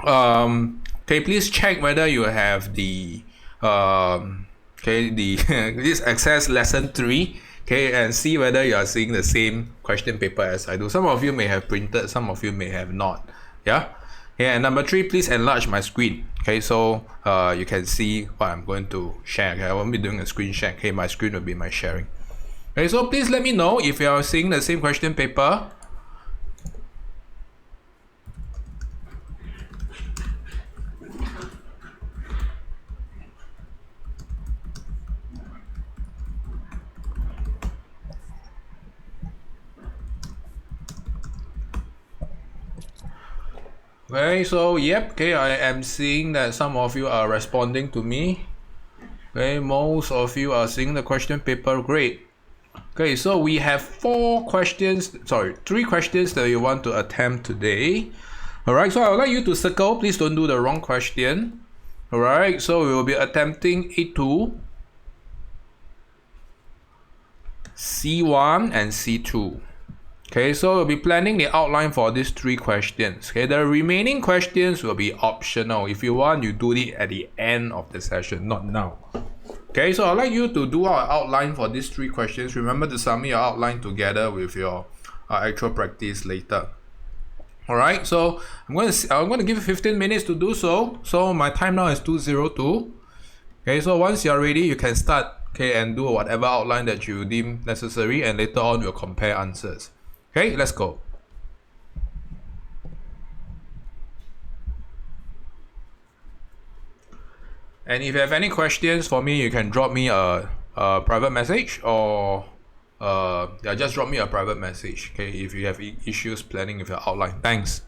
Okay, please check whether you have the this access lesson 3, okay, and see whether you are seeing the same question paper as I do. Some of you may have printed, some of you may have not. Yeah. Okay, and number 3, please enlarge my screen. Okay, so you can see what I'm going to share. Okay, I won't be doing a screen share. Okay, my screen will be my sharing. Okay, so please let me know if you are seeing the same question paper. Okay, so yep, okay, I am seeing that some of you are responding to me. Okay, most of you are seeing the question paper. Great. Okay, so we have 3 questions that you want to attempt today. Alright, so I would like you to circle. Please don't do the wrong question. Alright, so we will be attempting A2, C1, and C2. Okay, so we'll be planning the outline for these 3 questions. Okay, the remaining questions will be optional. If you want, you do it at the end of the session, not now. Okay, so I'd like you to do our outline for these 3 questions. Remember to submit your outline together with your actual practice later. Alright, so I'm going to give you 15 minutes to do so. So my time now is 2:02. Okay, so once you're ready, you can start, okay, and do whatever outline that you deem necessary, and later on we'll compare answers. Okay, let's go. And if you have any questions for me, you can drop me a private message, or just drop me a private message, okay, if you have issues planning with your outline. Thanks.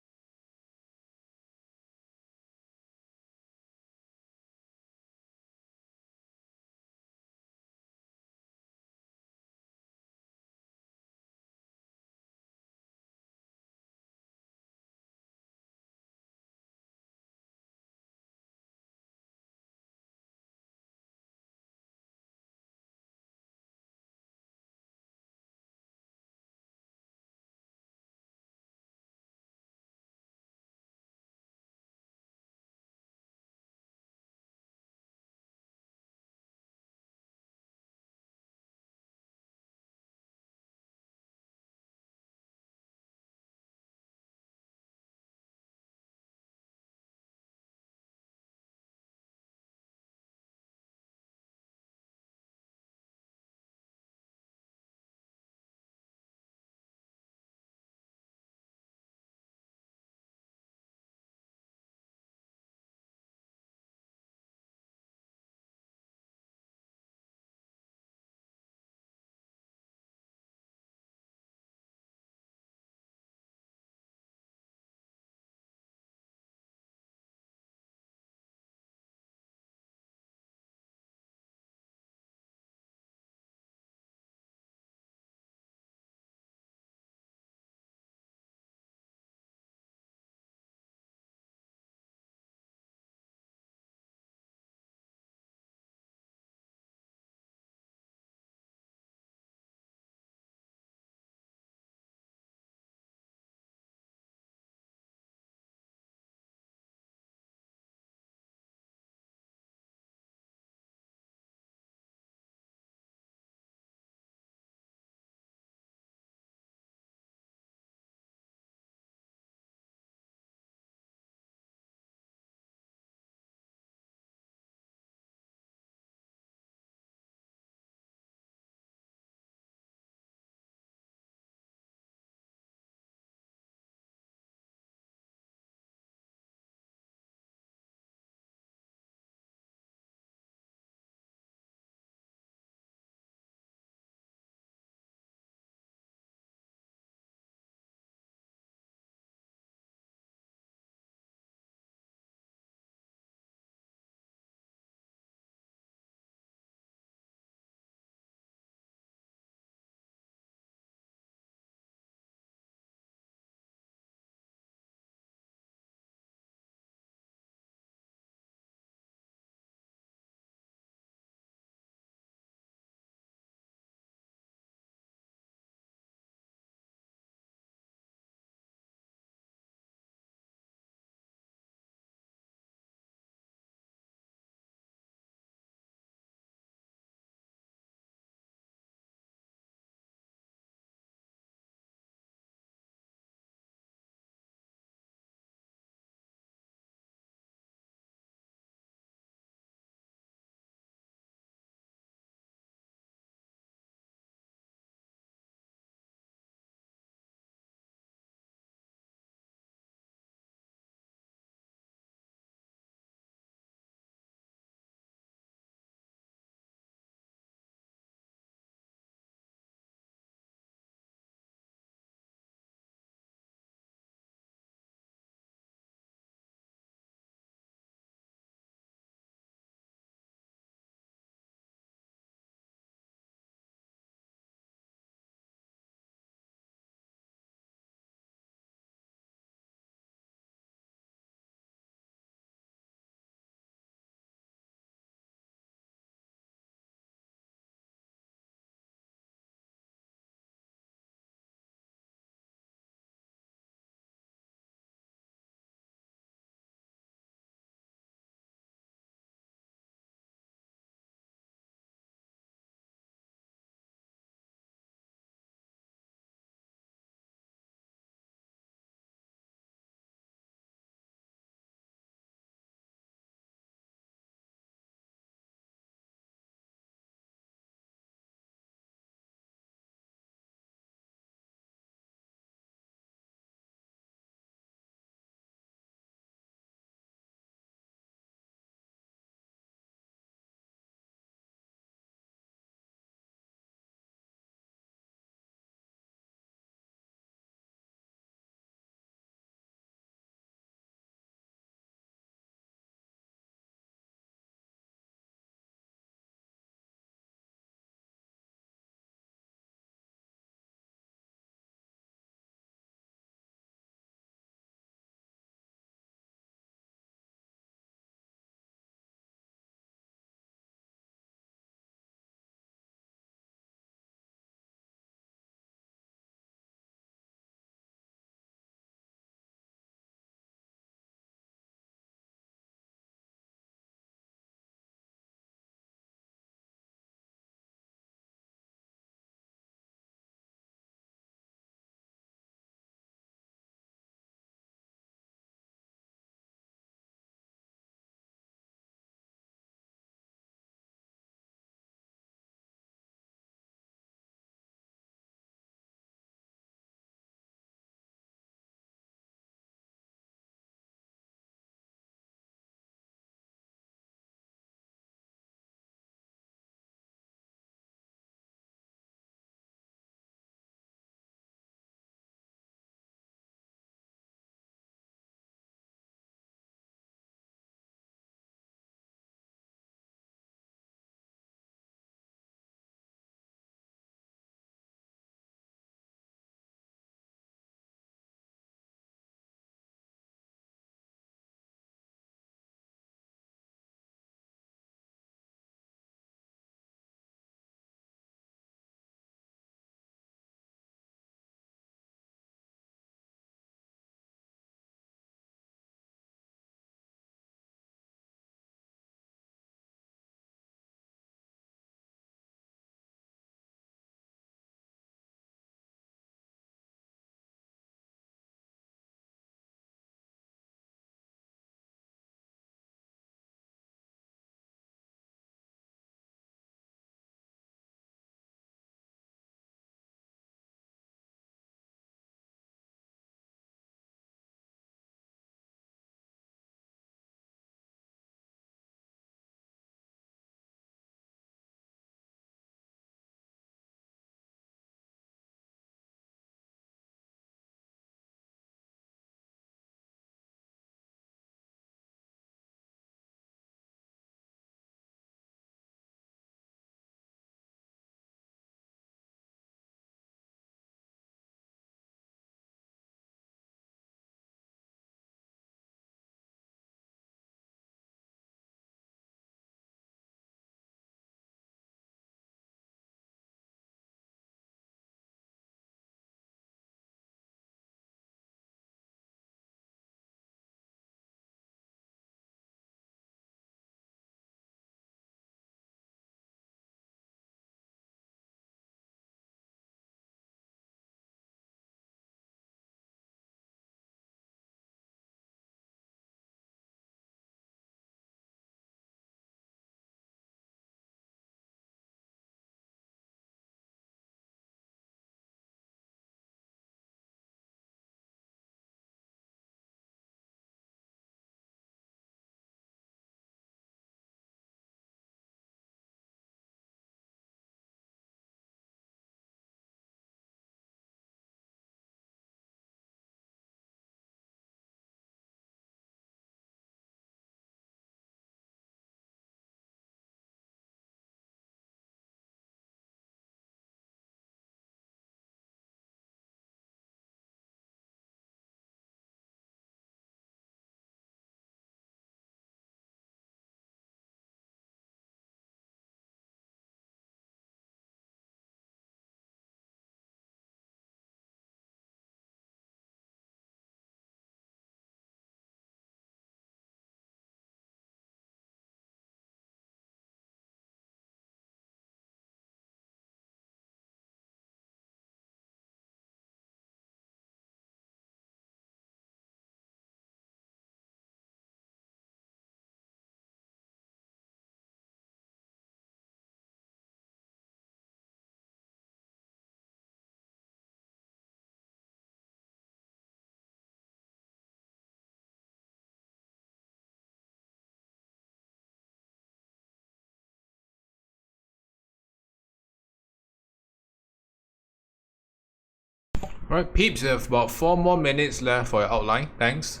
Alright, peeps, you have about 4 more minutes left for your outline. Thanks.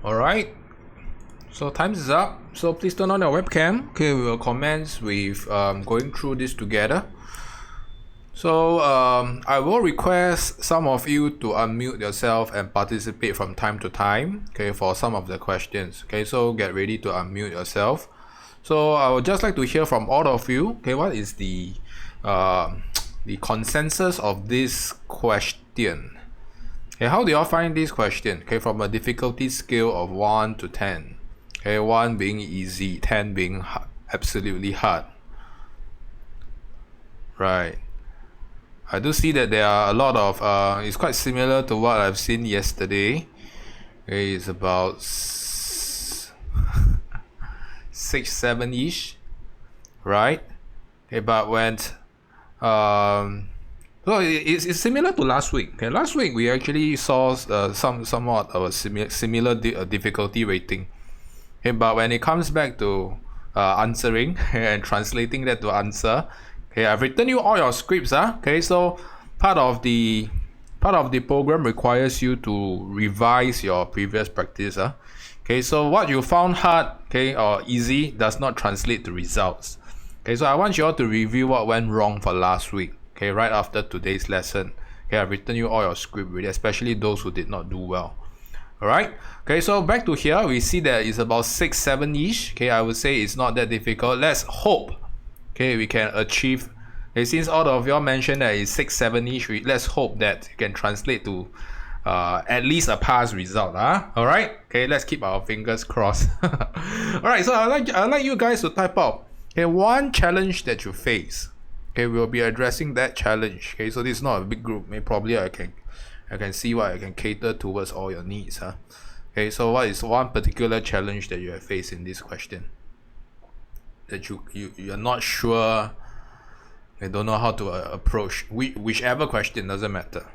Alright, so time is up. So please turn on your webcam. Okay, we will commence with going through this together. So I will request some of you to unmute yourself and participate from time to time, okay, for some of the questions. Okay, so get ready to unmute yourself. So I would just like to hear from all of you. Okay, what is the consensus of this question? Okay, how do y'all find this question? Okay, from a difficulty scale of 1 to 10. Okay, 1 being easy, 10 being absolutely hard. Right. I do see that there are a lot of, it's quite similar to what I've seen yesterday. Okay, it's about 6, 7-ish. Right? Okay, but when, so it's similar to last week. Okay, last week we actually saw somewhat of a similar difficulty rating. Okay, but when it comes back to answering and translating that to answer, okay, I've written you all your scripts. Okay, so part of the part of the program requires you to revise your previous practice. Okay, so what you found hard, okay, or easy does not translate to results. Okay, so I want you all to review what went wrong for last week. Okay, right after today's lesson. Okay, I've written you all your script ready, especially those who did not do well. Alright, okay, so back to here, we see that it's about 6-7-ish. Okay, I would say it's not that difficult. Let's hope, okay, we can achieve. Okay, since all of y'all mentioned that it's 6-7-ish, let's hope that you can translate to at least a pass result. Alright, okay, let's keep our fingers crossed. Alright, so I'd like you guys to type out, okay, one challenge that you face. Okay, we'll be addressing that challenge. Okay, so this is not a big group. Maybe probably I can see what I can cater towards all your needs. Okay, so what is one particular challenge that you have faced in this question that you're not sure, you don't know how to approach whichever question, doesn't matter.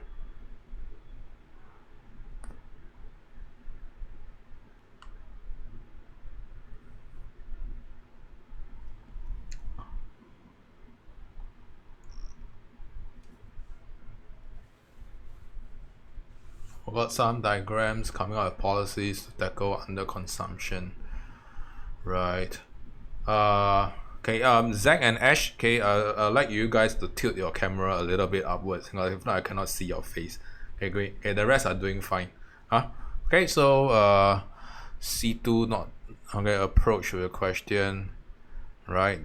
Got some diagrams coming out of policies to tackle under consumption, right? Okay, Zach and Ash, okay, I'd like you guys to tilt your camera a little bit upwards. If not, I cannot see your face. Okay, great. Okay, the rest are doing fine. Okay, so C2 not okay. Approach with a question, right?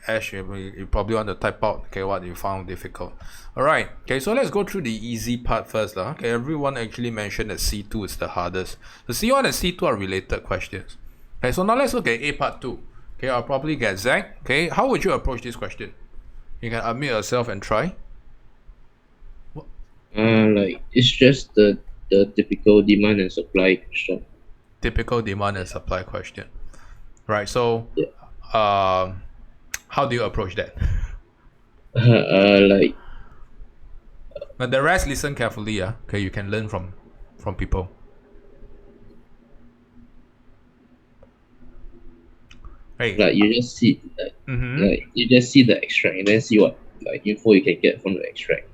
Ash, you probably want to type out, okay, what you found difficult. Alright, okay, so let's go through the easy part first. Okay, everyone actually mentioned that C2 is the hardest. The C1 and C2 are related questions. Okay, so now let's look at A part 2. Okay, I'll probably get Zach. Okay, how would you approach this question? You can unmute yourself and try. Like it's just the typical demand and supply question. Typical demand and supply question. Right, so Yeah. how do you approach that? Like But the rest listen carefully. Okay, you can learn from people. Hey. like you just see like you just see the extract and then see what like info you can get from the extract.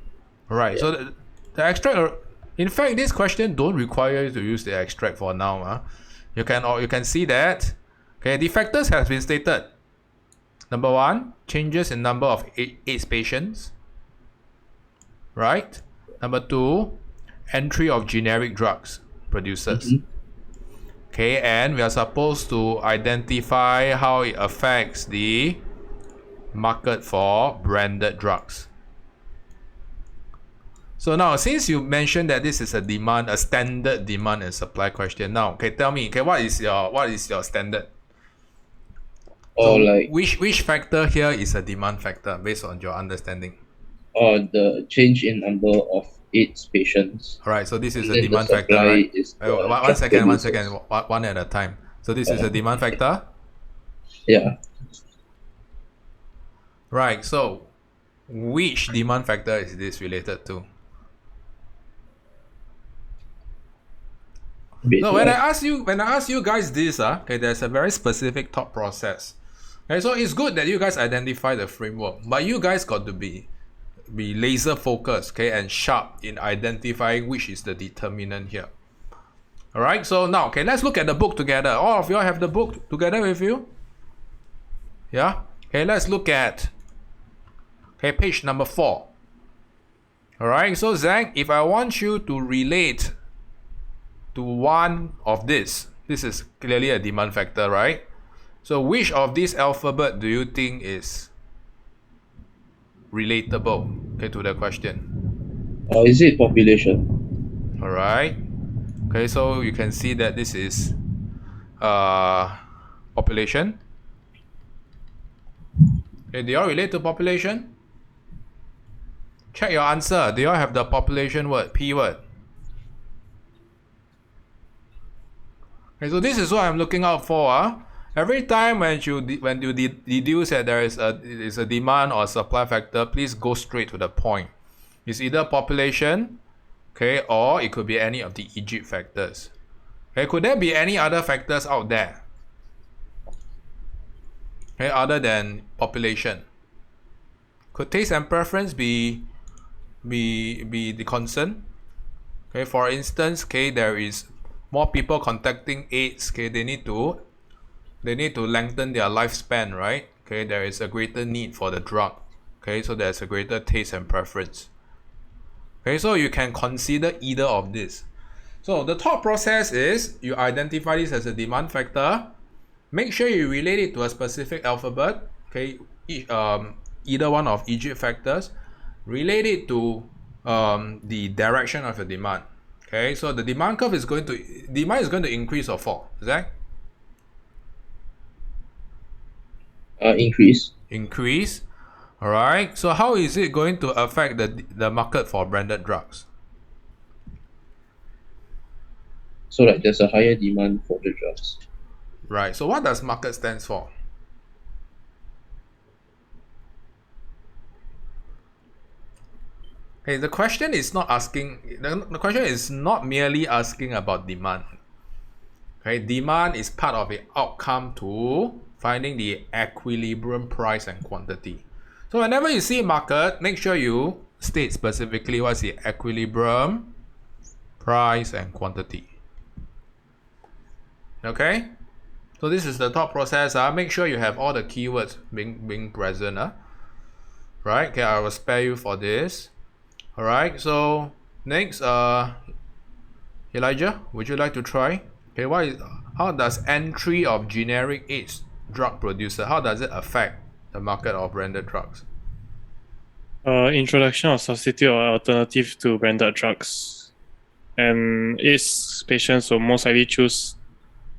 Right. Yeah. So the extract. In fact, this question don't require you to use the extract for now. You can see that. Okay, the factors has been stated. Number 1, changes in number of AIDS patients. Right. Number 2, entry of generic drugs producers. Okay, and we are supposed to identify how it affects the market for branded drugs. So now, since you mentioned that this is a standard demand and supply question, now, okay, tell me, okay, what is your standard? Or So like which factor here is a demand factor based on your understanding? or the change in number of AIDS patients. All right, so this is And a then demand the factor, supply right? is One drug second, producers. one at a time. So this is a demand factor, Yeah. right? So which demand factor is this related to? No, when I ask you guys this, okay, there's a very specific thought process. Okay, so it's good that you guys identify the framework, but you guys got to be laser focused, okay, and sharp in identifying which is the determinant here. All right, so now, okay, let's look at the book together. All of you all have the book together with you? Yeah. Okay, let's look at page number 4. All right, so Zach, if I want you to relate to one of this is clearly a demand factor, right? So which of this alphabet do you think is relatable, okay, to the question? Or is it population? All right. Okay, so you can see that this is population. Okay, do you all relate to population? Check your answer. Do you all have the population word, P word? Okay, so this is what I'm looking out for. Every time when you deduce that there is a demand or supply factor, please go straight to the point. It's either population, okay, or it could be any of the Egypt factors. Okay, could there be any other factors out there? Okay, other than population. Could taste and preference be be the concern. Okay, for instance, okay, there is more people contacting AIDS. Okay, they need to lengthen their lifespan, right? Okay, there is a greater need for the drug. Okay, so there's a greater taste and preference. Okay, so you can consider either of this. So the thought process is you identify this as a demand factor. Make sure you relate it to a specific alphabet. Okay, either one of each factors. Relate it to the direction of the demand. Okay, so the demand curve is going to increase or fall. Zach? Increase. Increase. All right. So how is it going to affect the market for branded drugs? So like there's a higher demand for the drugs. Right. So what does market stands for? Okay, the question is not merely asking about demand. Okay, demand is part of the outcome to finding the equilibrium price and quantity. So whenever you see market, make sure you state specifically what's the equilibrium price and quantity. Okay, so this is the thought process. Make sure you have all the keywords being present. Right, okay, I will spare you for this. All right, so next, Elijah, would you like to try? Okay, how does entry of generic AIDS drug producer, how does it affect the market of branded drugs? Introduction of substitute or alternative to branded drugs, and its patients will most likely choose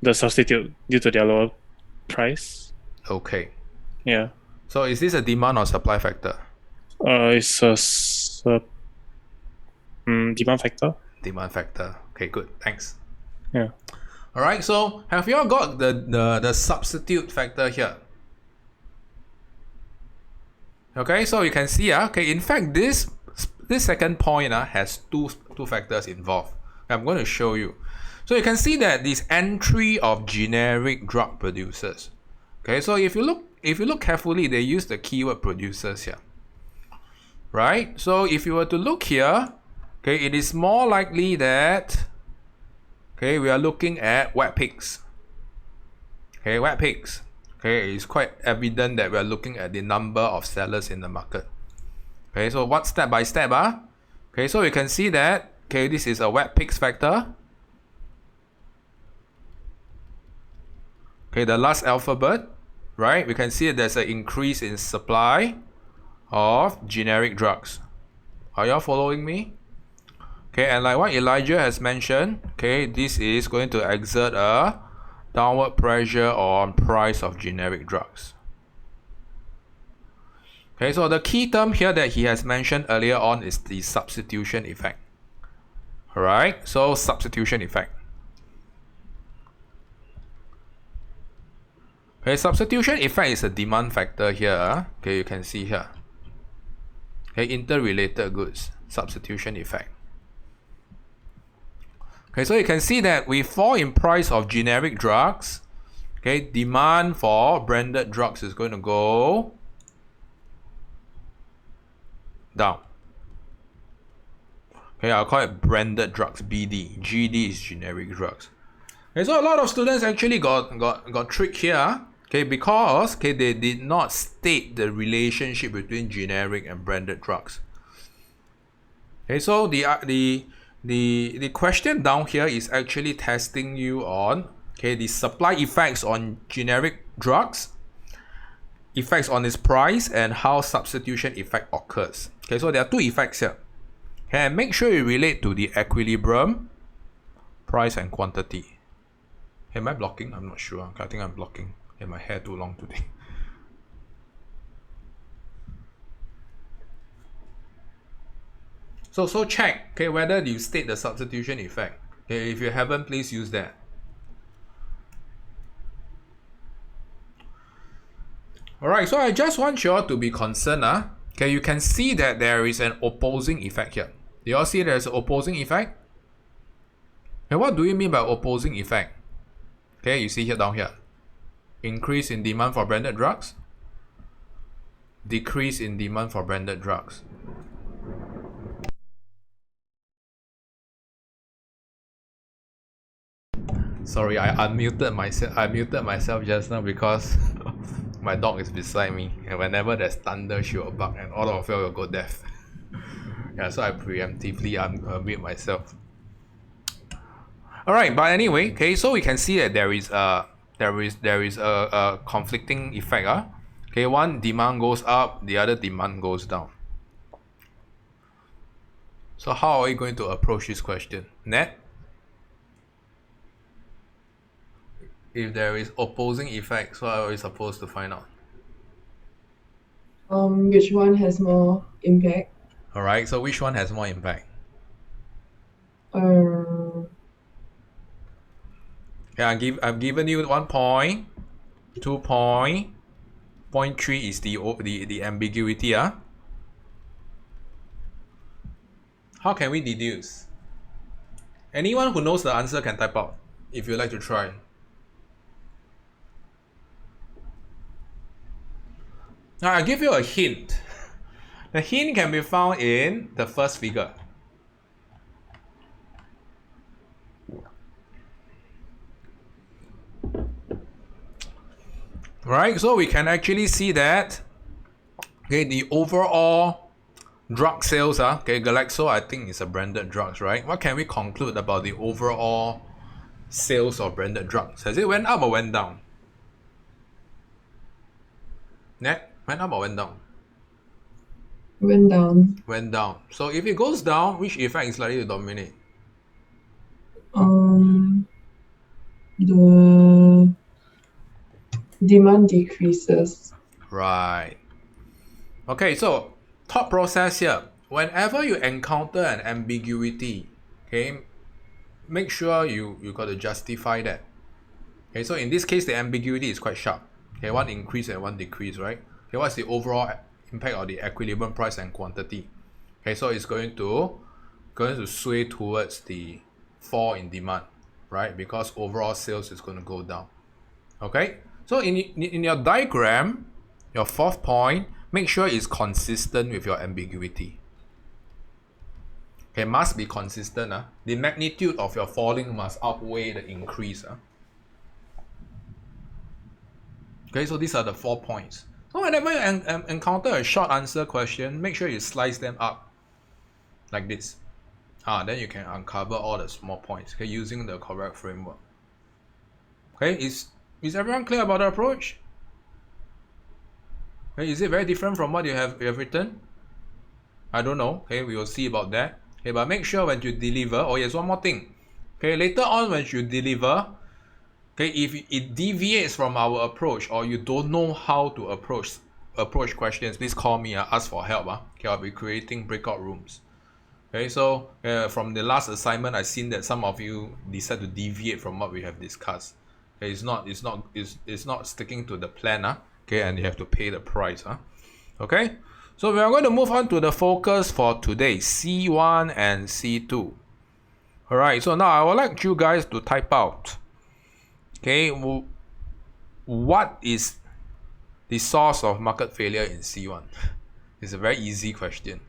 the substitute due to their lower price. Okay. Yeah. So is this a demand or supply factor? It's a demand factor. Demand factor. Okay, good. Thanks. Yeah. All right. So have you all got the substitute factor here? Okay. So you can see, okay. In fact, this second point has two factors involved. I'm going to show you. So you can see that this entry of generic drug producers. Okay. So if you look carefully, they use the keyword producers here. Right. So if you were to look here, okay, it is more likely that, okay, we are looking at wet pigs. Okay, wet pigs. Okay, it's quite evident that we are looking at the number of sellers in the market. Okay, so what step by step? Okay, so you can see that, okay, this is a wet pigs factor. Okay, the last alphabet, right? We can see that there's an increase in supply of generic drugs. Are y'all following me? Okay, and like what Elijah has mentioned, okay, this is going to exert a downward pressure on price of generic drugs. Okay, so the key term here that he has mentioned earlier on is the substitution effect. Alright, so substitution effect. Okay, substitution effect is a demand factor here. Okay, you can see here. Okay, interrelated goods, substitution effect. Okay, so you can see that we fall in price of generic drugs. Okay, demand for branded drugs is going to go down. Okay, I'll call it branded drugs, BD. GD is generic drugs. Okay, so a lot of students actually got tricked here. Okay, because they did not state the relationship between generic and branded drugs. Okay, so the question down here is actually testing you on, okay, the supply effects on generic drugs, effects on its price, and how substitution effect occurs. Okay, so there are two effects here. Okay, and make sure you relate to the equilibrium, price, and quantity. Am I blocking? I'm not sure. I think I'm blocking. Okay, my hair too long today. So check, okay, whether you state the substitution effect. Okay, if you haven't, please use that. Alright, so I just want you all to be concerned. Okay, you can see that there is an opposing effect here. Do you all see there's an opposing effect? And what do you mean by opposing effect? Okay, you see here down here. Increase in demand for branded drugs. Decrease in demand for branded drugs. Sorry, I muted myself just now because my dog is beside me, and whenever there's thunder, she will bark, and all of you will go deaf. Yeah, so I preemptively unmute myself. All right, but anyway, okay, so we can see that there is a conflicting effect. Okay, one demand goes up, the other demand goes down. So how are we going to approach this question? Net? If there is opposing effects, what are we supposed to find out? Which one has more impact? All right, so which one has more impact? Yeah, I've given you 1 point, 2 point, 0.3 is the ambiguity. How can we deduce? Anyone who knows the answer can type out if you'd like to try. Now I'll give you a hint. The hint can be found in the first figure. Right, so we can actually see that, okay, the overall drug sales, okay, Glaxo I think is a branded drugs, right? What can we conclude about the overall sales of branded drugs? Has it went up or went down? Net, went up or went down? Went down. Went down. So if it goes down, which effect is likely to dominate? The demand decreases. Right. Okay, so thought process here. Whenever you encounter an ambiguity, okay, make sure you got to justify that. Okay, so in this case, the ambiguity is quite sharp. Okay, one increase and one decrease, right? Okay, what's the overall impact of the equilibrium price and quantity? Okay, so it's going to sway towards the fall in demand, right? Because overall sales is going to go down. Okay, so in your diagram, your fourth point, make sure it's consistent with your ambiguity. Okay, must be consistent. The magnitude of your falling must outweigh the increase. Okay, so these are the 4 points. So whenever you encounter a short answer question, make sure you slice them up like this. Then you can uncover all the small points, okay, using the correct framework. Okay, is everyone clear about the approach? Okay, is it very different from what you have written? I don't know. Okay, we will see about that. Okay, but make sure when you deliver. Oh yes, one more thing. Okay, later on when you deliver, okay, if it deviates from our approach or you don't know how to approach questions, please call me. Ask for help. Okay, I'll be creating breakout rooms. Okay, so from the last assignment, I've seen that some of you decide to deviate from what we have discussed. Okay, it's not sticking to the plan. Okay, and you have to pay the price. Okay, so we are going to move on to the focus for today, C1 and C2. All right, so now I would like you guys to type out. Okay, what is the source of market failure in C1? It's a very easy question.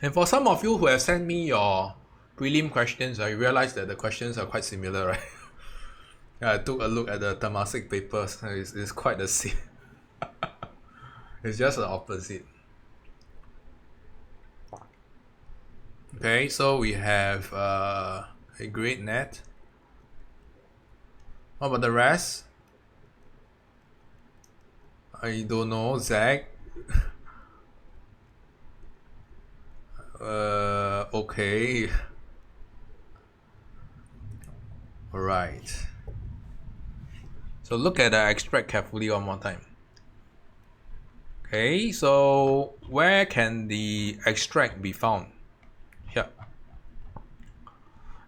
And for some of you who have sent me your prelim questions, I realize that the questions are quite similar, right? I took a look at the Temasek papers. It's quite the same. It's just the opposite. Okay, so we have a great net. What about the rest? I don't know, Zach. Okay. All right. So look at the extract carefully one more time. Okay, so where can the extract be found? Here.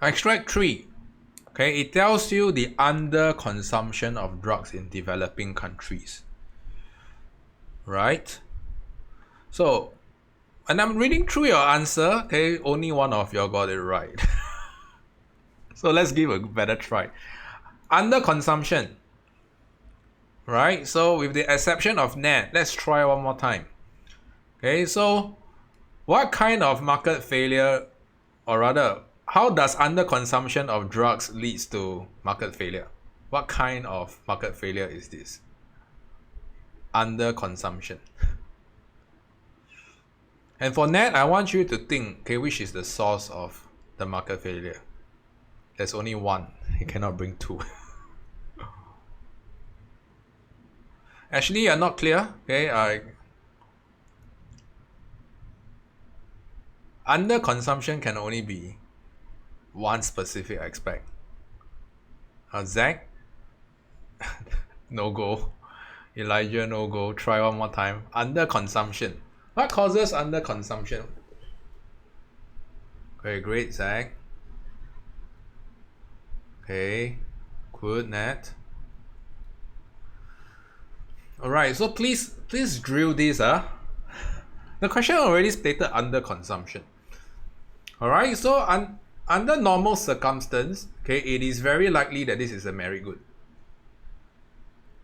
Extract 3. Okay, it tells you the under-consumption of drugs in developing countries. Right? So, and I'm reading through your answer, okay, only one of you got it right. So let's give a better try. Under consumption. right? So with the exception of net, let's try one more time. Okay, so what kind of market failure, or rather, how does underconsumption of drugs leads to market failure? What kind of market failure is this? Underconsumption. And for net, I want you to think, okay, which is the source of the market failure? There's only one. You cannot bring two. Actually, you're not clear. Okay, underconsumption can only be one specific aspect. Zach, no go. Elijah, no go. Try one more time. Underconsumption. What causes underconsumption? Okay, great, Zach. Okay, good, Nat. Alright, so please drill this. The question already stated underconsumption. Alright, so under normal circumstance, okay, it is very likely that this is a merit good.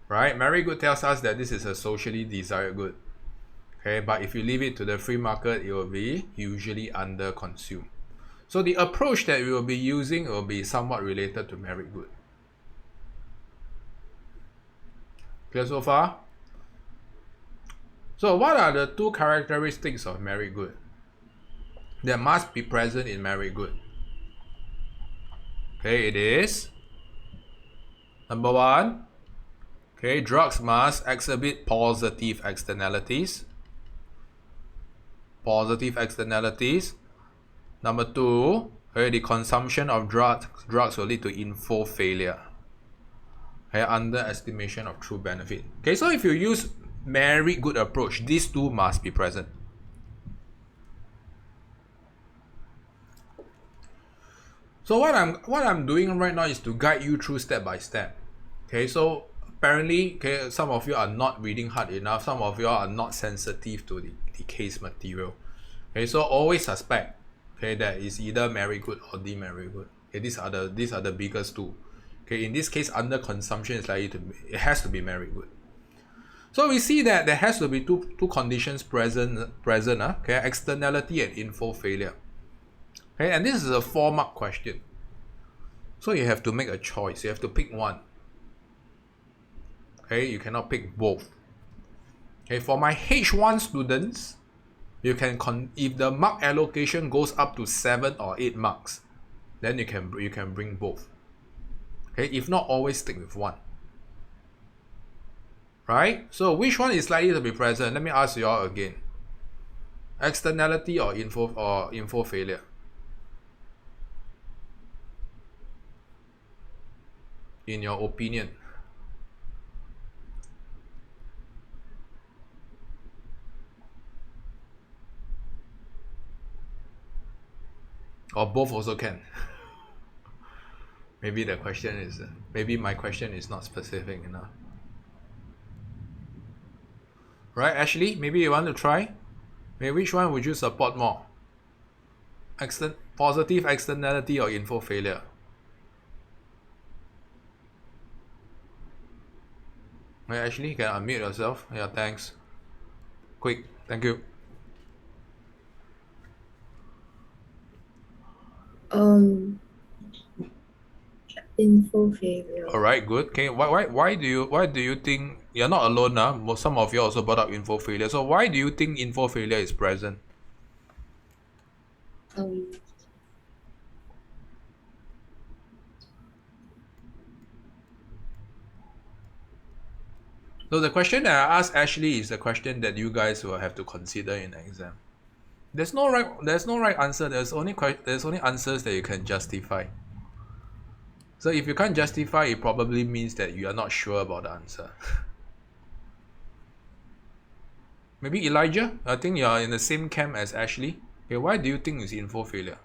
Right? Merit good tells us that this is a socially desired good. Okay, but if you leave it to the free market, it will be usually under-consumed. So the approach that we will be using will be somewhat related to merit good. Clear so far? So what are the two characteristics of merit good that must be present in merit good? Okay, it is number one, okay, drugs must exhibit positive externalities. Positive externalities. Number two, okay, the consumption of drugs will lead to info failure. Okay, underestimation of true benefit. Okay, so if you use merit good approach, these two must be present. So what I'm doing right now is to guide you through step by step. Okay, so apparently, okay, some of you are not reading hard enough. Some of you are not sensitive to the case material. Okay, so always suspect, okay, that is either merit good or demerit good. Okay, these are the biggest two. Okay, in this case, under consumption is likely to be, it has to be merit good. So we see that there has to be two conditions present. Okay, externality and info failure. Okay, and this is a 4-mark question. So you have to make a choice. You have to pick one. Okay, you cannot pick both. Okay, for my H1 students, you can if the mark allocation goes up to 7 or 8 marks, then you can bring both. Okay, if not, always stick with one. Right? So which one is likely to be present? Let me ask you all again. Externality or info failure? In your opinion. Or both also can. Maybe the question is, maybe my question is not specific enough. Right, Ashley, maybe you want to try? Maybe which one would you support more? Positive externality or info failure? Right, Ashley, you can unmute yourself. Yeah, thanks. Quick, thank you. Info failure. All right, good. Okay, why do you think you're not alone now? Some of you also brought up info failure. So why do you think info failure is present? So the question that I asked Ashley is the question that you guys will have to consider in the exam. There's no right answer. There's only answers that you can justify. So if you can't justify, it probably means that you are not sure about the answer. Maybe Elijah, I think you are in the same camp as Ashley. Okay, why do you think it's info failure?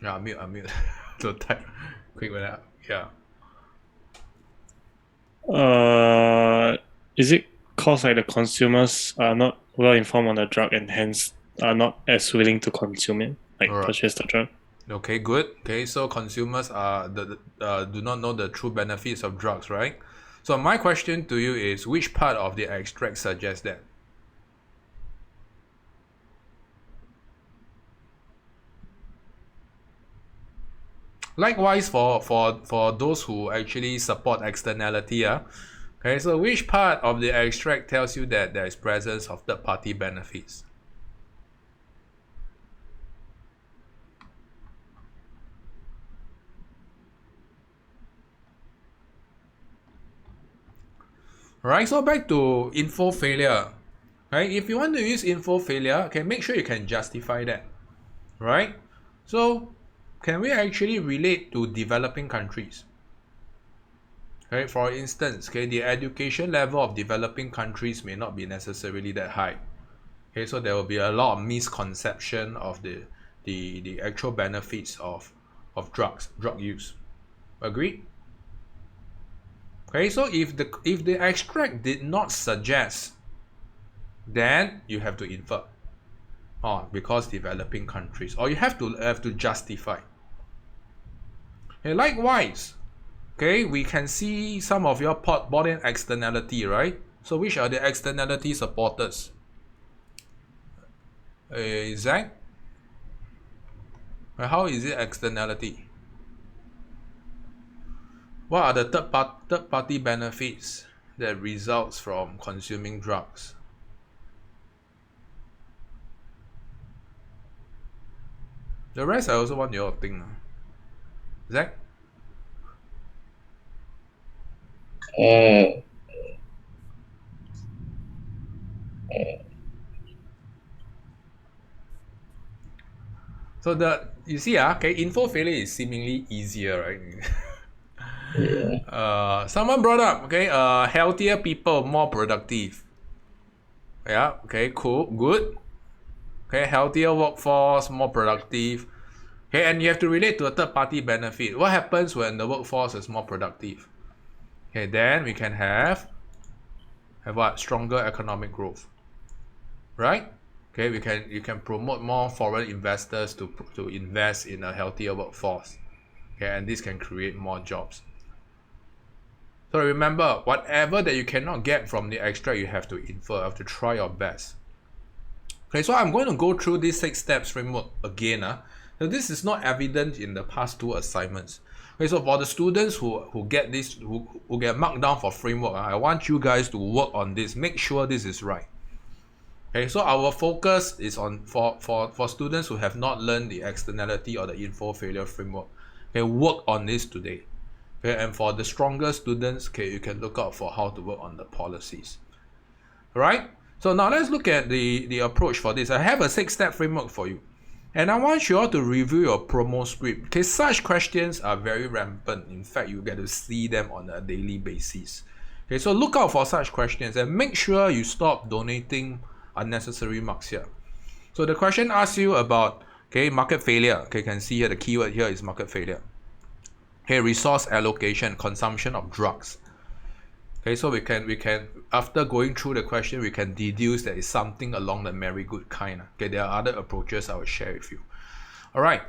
Yeah, unmute. Don't type. Quick with that. Yeah. Is it cause like the consumers are not well informed on the drug and hence are not as willing to consume it, like Alright. purchase the drug. Okay, good. Okay, so consumers are do not know the true benefits of drugs, right? So my question to you is, which part of the extract suggests that? Likewise, for those who actually support externality, okay, so which part of the extract tells you that there is presence of third-party benefits? Alright, so back to info failure. Right, if you want to use info failure, okay, make sure you can justify that. Right? So, can we actually relate to developing countries? Okay, for instance, okay, the education level of developing countries may not be necessarily that high. Okay, so there will be a lot of misconception of the actual benefits of drug use. Agreed? Okay, so if the extract did not suggest, then you have to infer. Because developing countries, or you have to justify. Okay, likewise, okay, we can see some of your bought in externality, right? So which are the externality supporters? Zach? How is it externality? What are the third party benefits that results from consuming drugs? The rest I also want your thing. Zach? So you see, okay, info failure is seemingly easier, right? Yeah. Someone brought up, okay, healthier people, more productive. Yeah, okay, cool, good. Okay, healthier workforce, more productive. Okay, and you have to relate to a third party benefit. What happens when the workforce is more productive? Okay, then we can have what? Stronger economic growth. Right? Okay, you can promote more foreign investors to invest in a healthier workforce. Okay, and this can create more jobs. So remember, whatever that you cannot get from the extract, you have to infer, you have to try your best. Okay, so I'm going to go through this 6 steps framework again. So this is not evident in the past 2 assignments. Okay, so for the students who get this, who get marked down for framework, I want you guys to work on this, make sure this is right. Okay, so our focus is on for students who have not learned the externality or the info failure framework. Okay, work on this today. Okay, and for the stronger students, okay, you can look out for how to work on the policies. Alright, so now let's look at the approach for this. I have a 6-step framework for you, and I want you all to review your promo script. Okay, such questions are very rampant. In fact, you get to see them on a daily basis. Okay, so look out for such questions and make sure you stop donating unnecessary marks here. So the question asks you about, okay, market failure. Okay, you can see here the keyword here is market failure. Okay, resource allocation, consumption of drugs. Okay, so we can after going through the question, we can deduce that it's something along the merry-good kind. Okay, there are other approaches I will share with you. All right.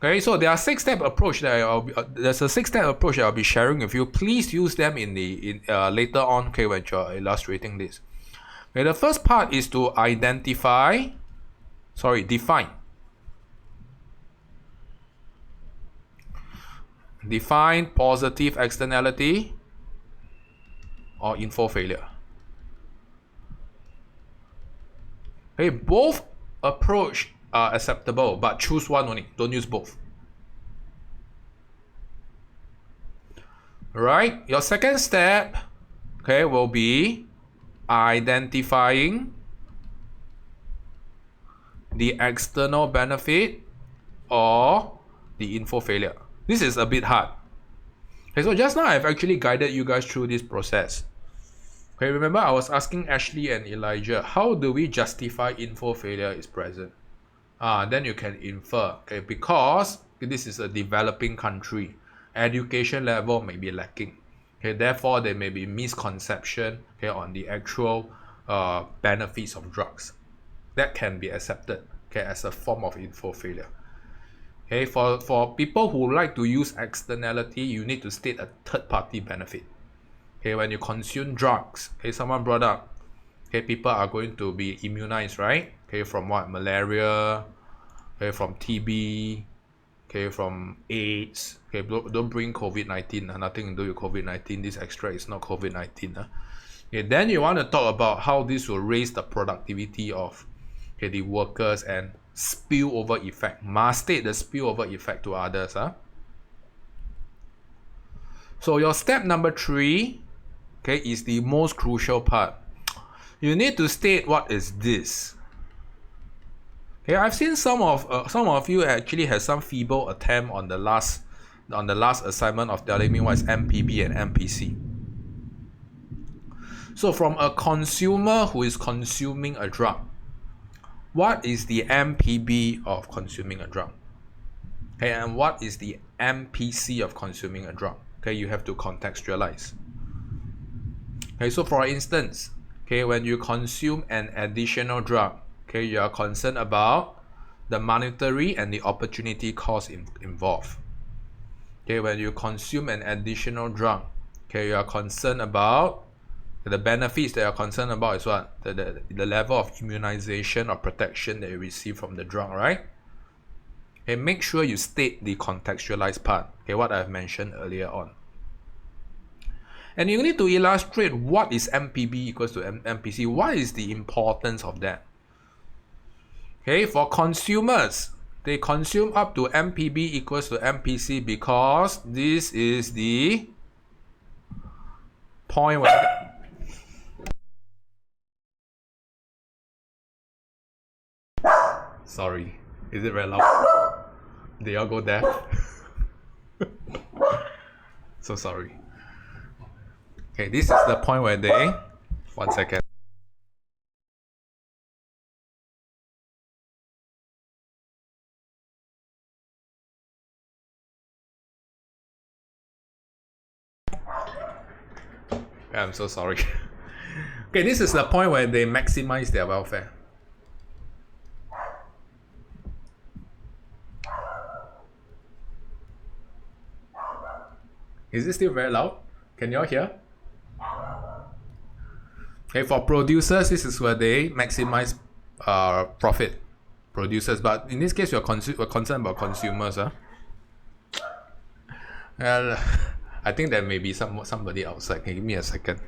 Okay, so there are 6-step approach that there's a 6-step approach that I'll be sharing with you. Please use them in later on. Okay, when you're illustrating this. Okay, the first part is to define. Define positive externality or info failure. Okay, both approach are acceptable, but choose one only. Don't use both. Alright, your second step, okay, will be identifying the external benefit or the info failure. This is a bit hard. Okay, so just now I've actually guided you guys through this process. Okay, remember I was asking Ashley and Elijah, how do we justify info failure is present? Then you can infer, okay, because this is a developing country, education level may be lacking. Okay, therefore there may be misconception, okay, on the actual benefits of drugs. that can be accepted, okay, as a form of info failure. Okay, for people who like to use externality, you need to state a third-party benefit. Okay, when you consume drugs, okay, someone brought up, okay, people are going to be immunized, right? Okay, from what? Malaria, okay, from TB, okay, from AIDS. Okay, don't bring COVID-19, nothing to do with COVID-19. This extract is not COVID-19. Okay, then you want to talk about how this will raise the productivity of, okay, the workers and spillover effect. Must state the spillover effect to others. So your step number 3, okay, is the most crucial part. You need to state what is this. Okay, I've seen some of you actually have some feeble attempt on the last assignment of telling me what is MPB and MPC. So from a consumer who is consuming a drug, what is the MPB of consuming a drug? Okay, and what is the MPC of consuming a drug? Okay, you have to contextualize. Okay, so for instance, okay, when you consume an additional drug, okay, you are concerned about the monetary and the opportunity cost involved. Okay, when you consume an additional drug, okay, you are concerned about the benefits that you are concerned about is what? The level of immunization or protection that you receive from the drug, right? Okay, make sure you state the contextualized part, okay, what I've mentioned earlier on. And you need to illustrate what is MPB equals to MPC. What is the importance of that? Okay, for consumers, they consume up to MPB equals to MPC because this is the point where... Sorry, is it very loud? Did y'all go deaf? So sorry. Okay, this is the point where they... One second. I'm so sorry. Okay, this is the point where they maximize their welfare. Is it still very loud? Can you all hear? Okay, for producers, this is where they maximize profit. Producers, but in this case, we're concerned about consumers. Well, I think there may be somebody outside. Can you give me a second?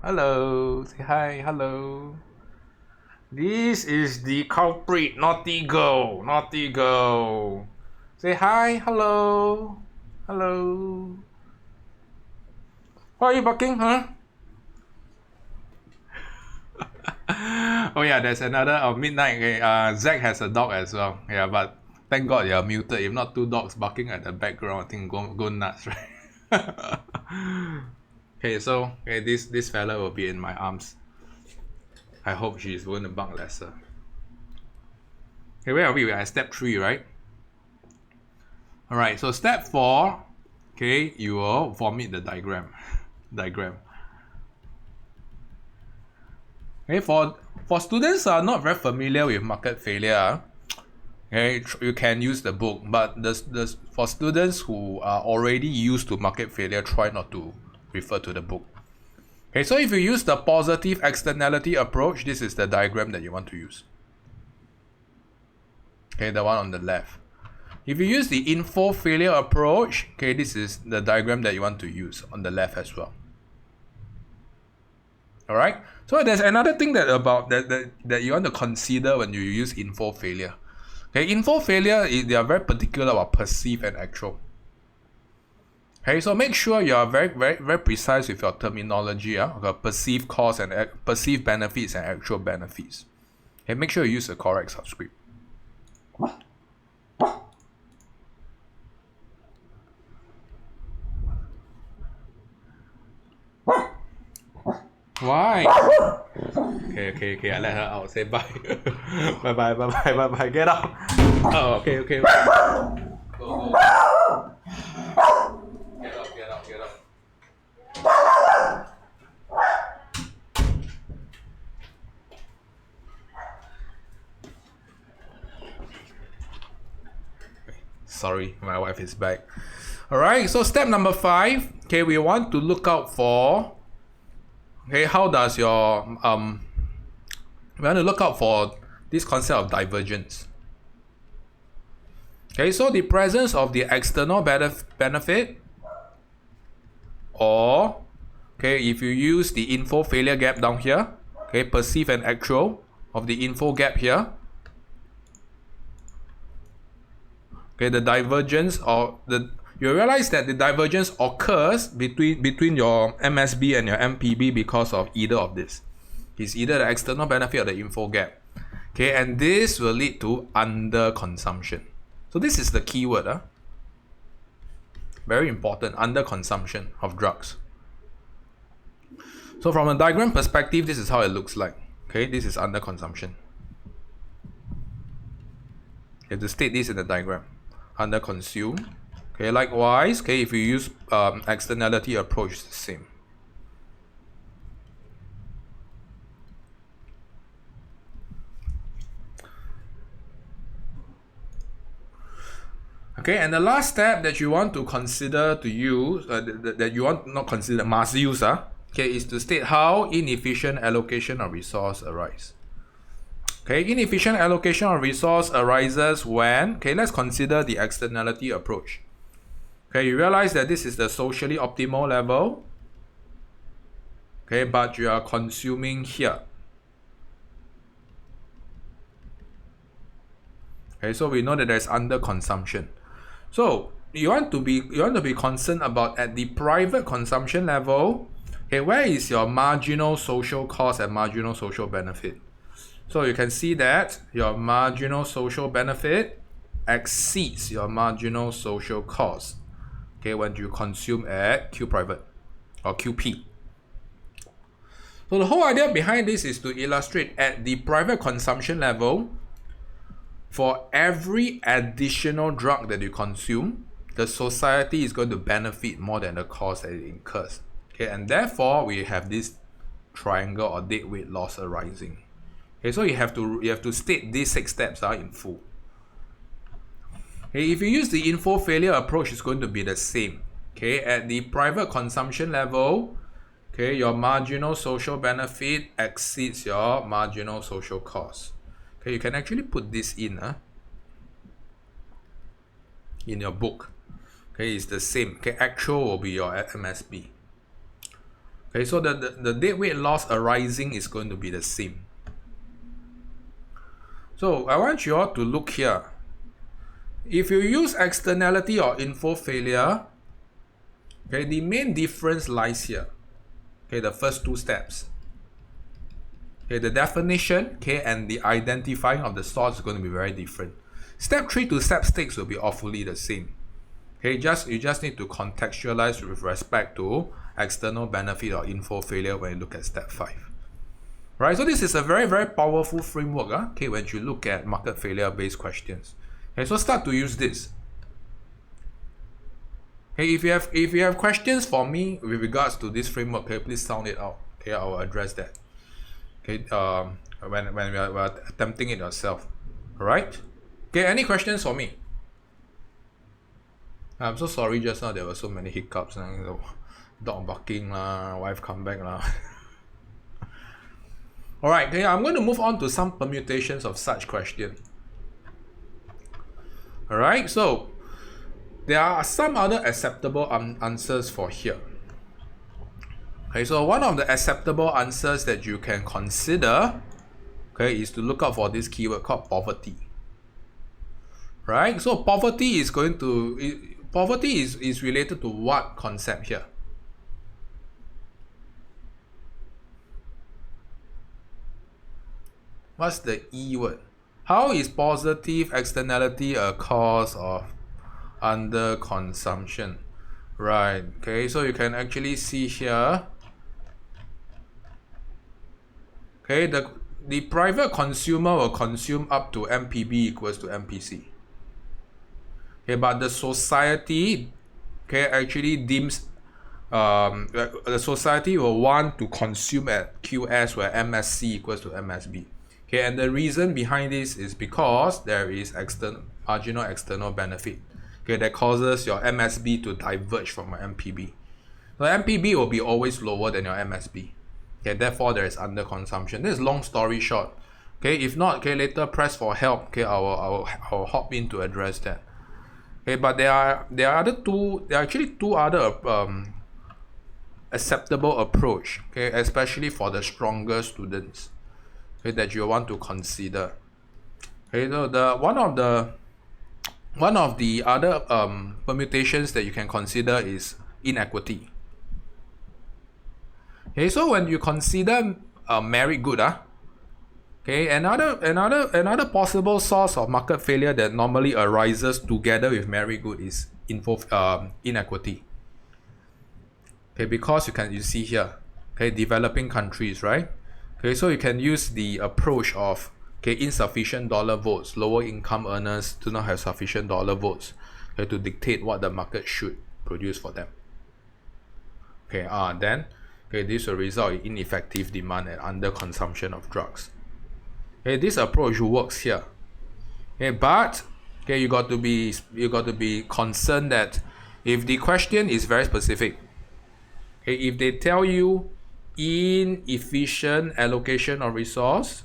Hello, say hi, hello. This is the culprit, naughty girl, naughty girl. Say hi, hello, hello. Why are you barking, huh? Oh yeah, there's another midnight. Okay, Zach has a dog as well. Yeah, but thank God you're muted. If not, 2 dogs barking at the background, I think go nuts, right? Okay, so okay, this fella will be in my arms. I hope she's going to bark lesser. Okay, where are we? We're at step 3, right? Alright, so step 4, okay, you will vomit the diagram. Okay, for students who are not very familiar with market failure, okay, you can use the book, but for students who are already used to market failure, try not to refer to the book. Okay, so if you use the positive externality approach, this is the diagram that you want to use. Okay, the one on the left. If you use the info failure approach, okay, this is the diagram that you want to use on the left as well. Alright, so there's another thing that you want to consider when you use info failure. Okay, info failure, they are very particular about perceived and actual. Okay, so make sure you are very precise with your terminology. Okay, perceived costs and perceived benefits and actual benefits. Okay, make sure you use the correct subscript. Why? Okay. I let her out. Say bye. Bye. Get out. Oh, okay. Go. Get out. Sorry, my wife is back. Alright, so step number 5. Okay, we want to look out for. Okay, how does your we want to look out for this concept of divergence. Okay, so the presence of the external benefit, or okay, if you use the info failure gap down here, okay, perceive and actual of the info gap here. Okay, the divergence or you realize that the divergence occurs between your MSB and your MPB because of either of this. It's either the external benefit or the info gap. Okay, and this will lead to underconsumption. So this is the keyword. Very important, underconsumption of drugs. So from a diagram perspective, this is how it looks like. Okay, this is underconsumption. You have to state this in the diagram. Underconsume. Okay, likewise, okay, if you use externality approach, it's the same. Okay, and the last step that you want to consider to use, that you want not consider, must use, okay, is to state how inefficient allocation of resource arise. Okay, inefficient allocation of resource arises when, okay, let's consider the externality approach. Okay, you realize that this is the socially optimal level. Okay, but you are consuming here. Okay, so we know that there's underconsumption. So you want to be concerned about at the private consumption level. Okay, where is your marginal social cost and marginal social benefit? So you can see that your marginal social benefit exceeds your marginal social cost. Okay, when you consume at Q private or QP. So the whole idea behind this is to illustrate at the private consumption level, for every additional drug that you consume, the society is going to benefit more than the cost that it incurs. Okay, and therefore we have this triangle or deadweight loss arising. Okay, so you have to state these 6 steps in full. Okay, if you use the info failure approach, it's going to be the same. Okay, at the private consumption level, okay, your marginal social benefit exceeds your marginal social cost. Okay, you can actually put this in your book. Okay, it's the same. Okay, actual will be your MSB. Okay, so the deadweight loss arising is going to be the same. So I want you all to look here. If you use externality or info failure, okay, the main difference lies here. Okay, the first 2 steps. Okay, the definition, okay, and the identifying of the source is going to be very different. Step 3 to step 6 will be awfully the same. Okay, you just need to contextualize with respect to external benefit or info failure when you look at step 5. Right, so this is a very, very powerful framework, okay, when you look at market failure based questions. Okay, so start to use this. Okay, if you have questions for me with regards to this framework, okay, please sound it out. Okay, I will address that. Okay, when we are attempting it yourself. Alright? Okay, any questions for me? I'm so sorry just now there were so many hiccups. Dog barking lah, wife come back lah. Alright, okay, I'm going to move on to some permutations of such question. Alright, so there are some other acceptable answers for here. Okay, so one of the acceptable answers that you can consider, okay, is to look out for this keyword called poverty. Right, so poverty poverty is related to what concept here? What's the E word? How is positive externality a cause of underconsumption? Right, okay, so you can actually see here, okay, the private consumer will consume up to MPB equals to MPC. Okay, but the society, okay, actually deems the society will want to consume at QS where MSC equals to MSB. Okay, and the reason behind this is because there is marginal external benefit, okay, that causes your MSB to diverge from your MPB. So MPB will be always lower than your MSB. Okay, therefore there is underconsumption. This is long story short. Okay, if not, okay, later press for help. Okay, I'll hop in to address that. Okay, but there are actually two other acceptable approach. Okay, especially for the stronger students. Okay, that you want to consider. Okay, so one of the other permutations that you can consider is inequity. Okay, so when you consider merit good, okay, another possible source of market failure that normally arises together with merit good is inequity. Okay, because you see here, okay, developing countries, right? Okay, so you can use the approach of, okay, insufficient dollar votes, lower income earners do not have sufficient dollar votes, okay, to dictate what the market should produce for them. Okay, then, okay, this will result in ineffective demand and underconsumption of drugs. Okay, this approach works here. Okay, but okay, you got to be concerned that if the question is very specific, okay, if they tell you inefficient allocation of resource,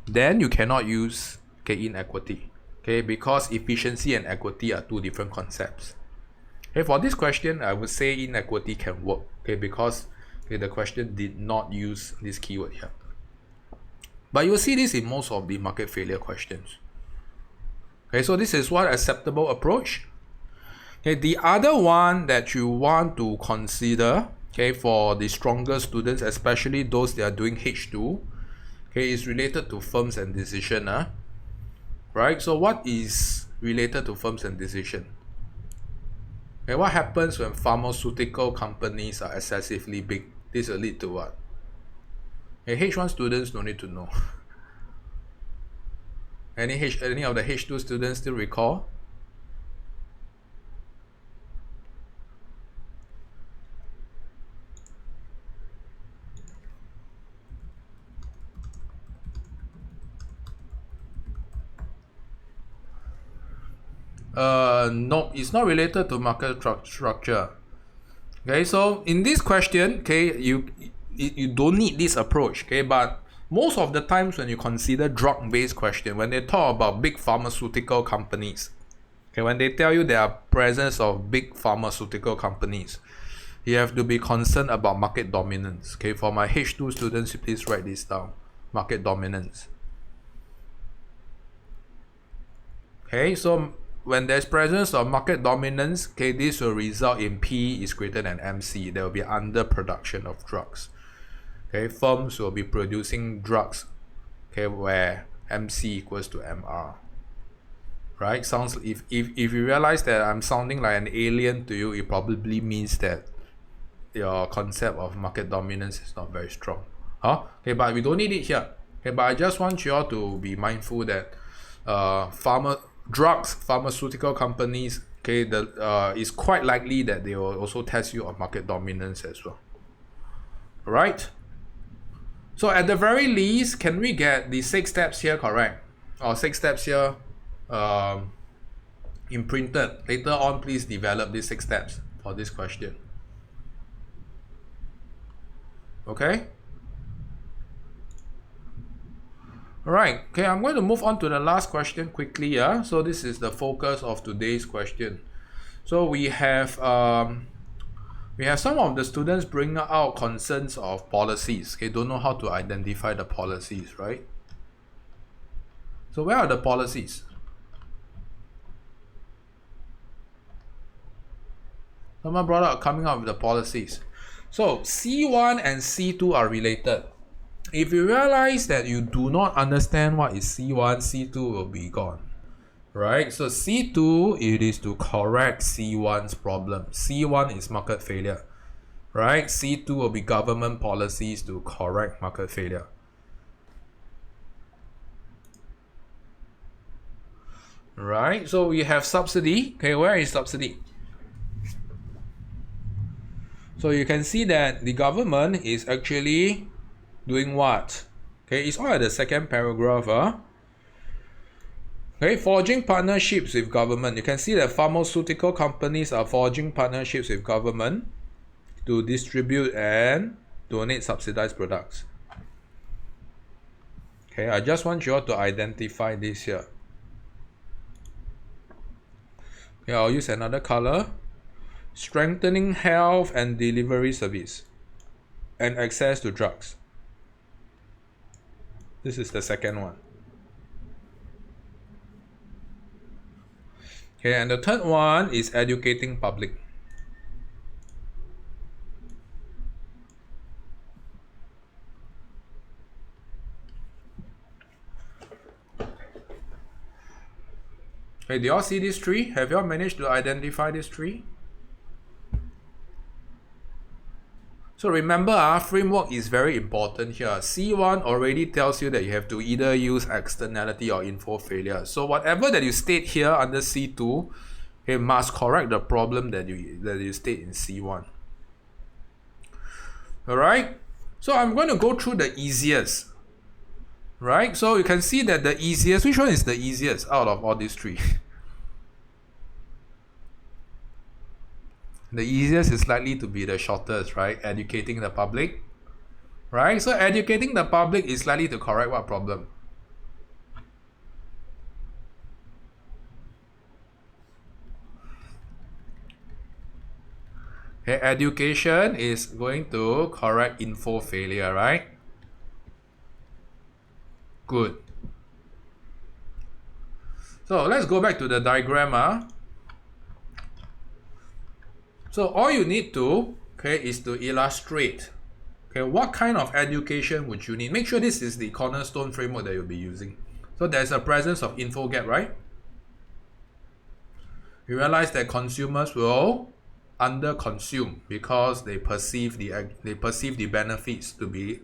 then you cannot use, okay, inequity, okay, because efficiency and equity are two different concepts. Okay, for this question, I would say inequity can work, okay, because, okay, the question did not use this keyword here. But you will see this in most of the market failure questions. Okay, so this is one acceptable approach. Okay, the other one that you want to consider, okay, for the stronger students, especially those that are doing H2, okay, is related to firms and decision. Right? So what is related to firms and decision? Okay, what happens when pharmaceutical companies are excessively big? This will lead to what? Okay, H1 students no need to know. Any of the H2 students still recall? No, it's not related to market structure. Okay, so in this question, okay, you don't need this approach, okay, but most of the times when you consider drug-based question, when they talk about big pharmaceutical companies, okay, when they tell you there are presence of big pharmaceutical companies, you have to be concerned about market dominance. Okay, for my H2 students, please write this down. Market dominance. Okay, so when there's presence of market dominance, okay, this will result in P is greater than MC. There will be underproduction of drugs. Okay, firms will be producing drugs, okay, where MC equals to MR. Right? Sounds if you realize that I'm sounding like an alien to you, it probably means that your concept of market dominance is not very strong. Okay, but we don't need it here. Okay, but I just want you all to be mindful that pharmaceutical companies, okay, it's quite likely that they will also test you on market dominance as well. Right? So at the very least, can we get the 6 steps here correct? Or 6 steps here imprinted? Later on, please develop these 6 steps for this question. Okay? Alright, okay, I'm going to move on to the last question quickly. So this is the focus of today's question. So we have some of the students bring out concerns of policies. Okay, don't know how to identify the policies, right? So where are the policies? Someone brought up coming up with the policies. So C1 and C2 are related. If you realize that you do not understand what is C1, C2 will be gone. Right? So C2, it is to correct C1's problem. C1 is market failure. Right? C2 will be government policies to correct market failure. Right? So we have subsidy. Okay, where is subsidy? So you can see that the government is actually doing what? Okay, it's all at the second paragraph. Okay, forging partnerships with government. You can see that pharmaceutical companies are forging partnerships with government to distribute and donate subsidized products. Okay, I just want you all to identify this here. Okay, I'll use another color. Strengthening health and delivery service and access to drugs. This is the second one. Okay, and the third one is educating public. Okay, do y'all see this tree? Have y'all managed to identify this tree? So remember, framework is very important here. C1 already tells you that you have to either use externality or info failure. So whatever that you state here under C2, it must correct the problem that you state in C1. Alright? So I'm going to go through the easiest. Right? So you can see that the easiest, which one is the easiest out of all these three? The easiest is likely to be the shortest, right? Educating the public, right? So educating the public is likely to correct what problem? Okay, education is going to correct info failure, right? Good. So let's go back to the diagram. So all you need to, okay, is to illustrate, okay, what kind of education would you need. Make sure this is the cornerstone framework that you'll be using. So there's a presence of info gap, right? You realize that consumers will under-consume because they perceive the benefits to be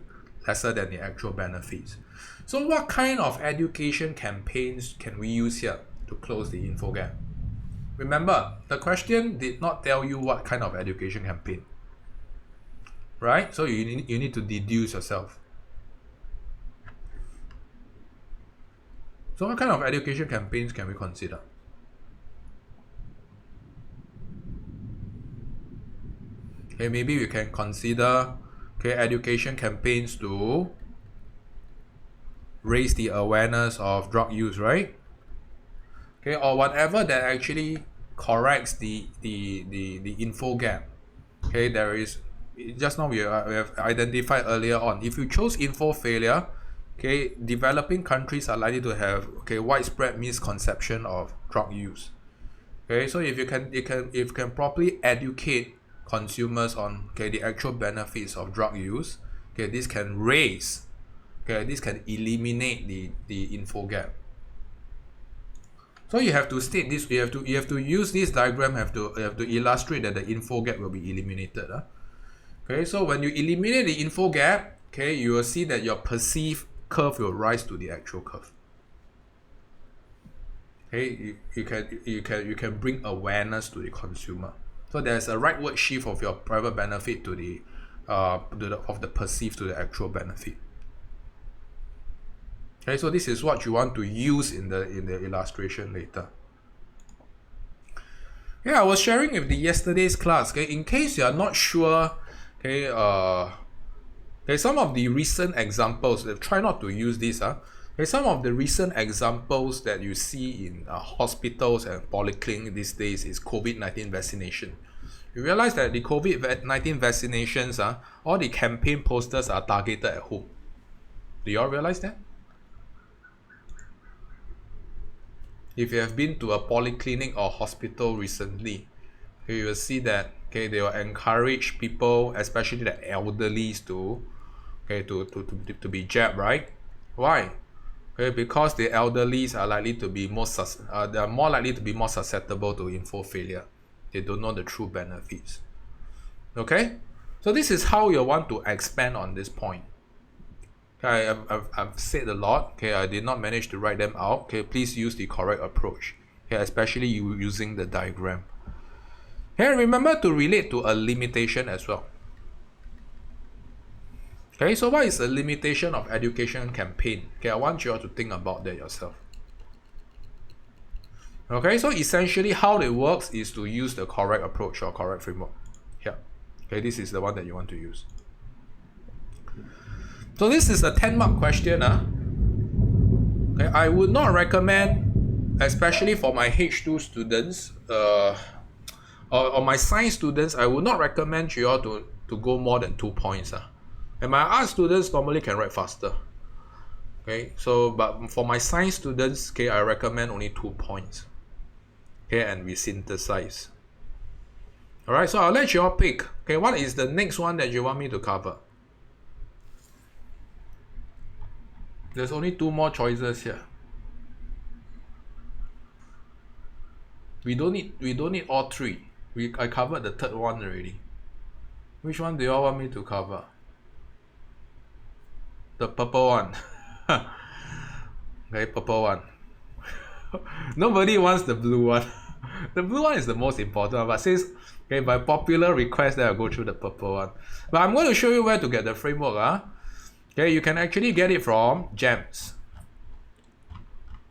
lesser than the actual benefits. So what kind of education campaigns can we use here to close the info gap? Remember, the question did not tell you what kind of education campaign, right? So you need to deduce yourself. So what kind of education campaigns can we consider? Okay, maybe we can consider, okay, education campaigns to raise the awareness of drug use, right? Okay, or whatever that actually corrects the info gap. Okay, there is, just now we have identified earlier on, if you chose info failure, okay, developing countries are likely to have, okay, widespread misconception of drug use. Okay, so if you can properly educate consumers on, okay, the actual benefits of drug use, okay, this can raise, okay, this can eliminate the info gap. So you have to state this. You have to use this diagram. You have to illustrate that the info gap will be eliminated. Okay, so when you eliminate the info gap, okay, you will see that your perceived curve will rise to the actual curve. Okay, you can bring awareness to the consumer. So there's a rightward shift of your private benefit to the of the perceived to the actual benefit. Okay, so this is what you want to use in the illustration later. Yeah, I was sharing with the yesterday's class. Okay, in case you are not sure, okay, there's some of the recent examples. Try not to use this. There's some of the recent examples that you see in hospitals and polyclinics these days is COVID-19 vaccination. You realize that the COVID-19 vaccinations, all the campaign posters are targeted at home. Do you all realize that? If you have been to a polyclinic or hospital recently, okay, you will see that okay, they will encourage people, especially the elderlies, to okay to be jabbed, right? Why? Okay, because the elderlies are likely to be they are more likely to be more susceptible to info failure. They don't know the true benefits. Okay, so this is how you want to expand on this point. Okay, I've said a lot. Okay, I did not manage to write them out. Okay, please use the correct approach. Okay, especially you using the diagram. Okay, remember to relate to a limitation as well. Okay, so what is a limitation of education campaign? Okay, I want you all to think about that yourself. Okay, so essentially how it works is to use the correct approach or correct framework. Yeah. Okay, this is the one that you want to use. So this is a 10-mark question. Okay, I would not recommend, especially for my H2 students, or my science students, I would not recommend you all to go more than 2 points. And my art students normally can write faster. Okay, so but for my science students, okay, I recommend only 2 points. Okay, and we synthesize. Alright, so I'll let you all pick. Okay, what is the next one that you want me to cover? There's only 2 more choices here. We don't need all 3. I covered the 3rd one already. Which one do you all want me to cover? The purple one. Okay, purple one. Nobody wants the blue one. The blue one is the most important, but since okay, by popular request, that I'll go through the purple one. But I'm going to show you where to get the framework. Okay, you can actually get it from GEMS.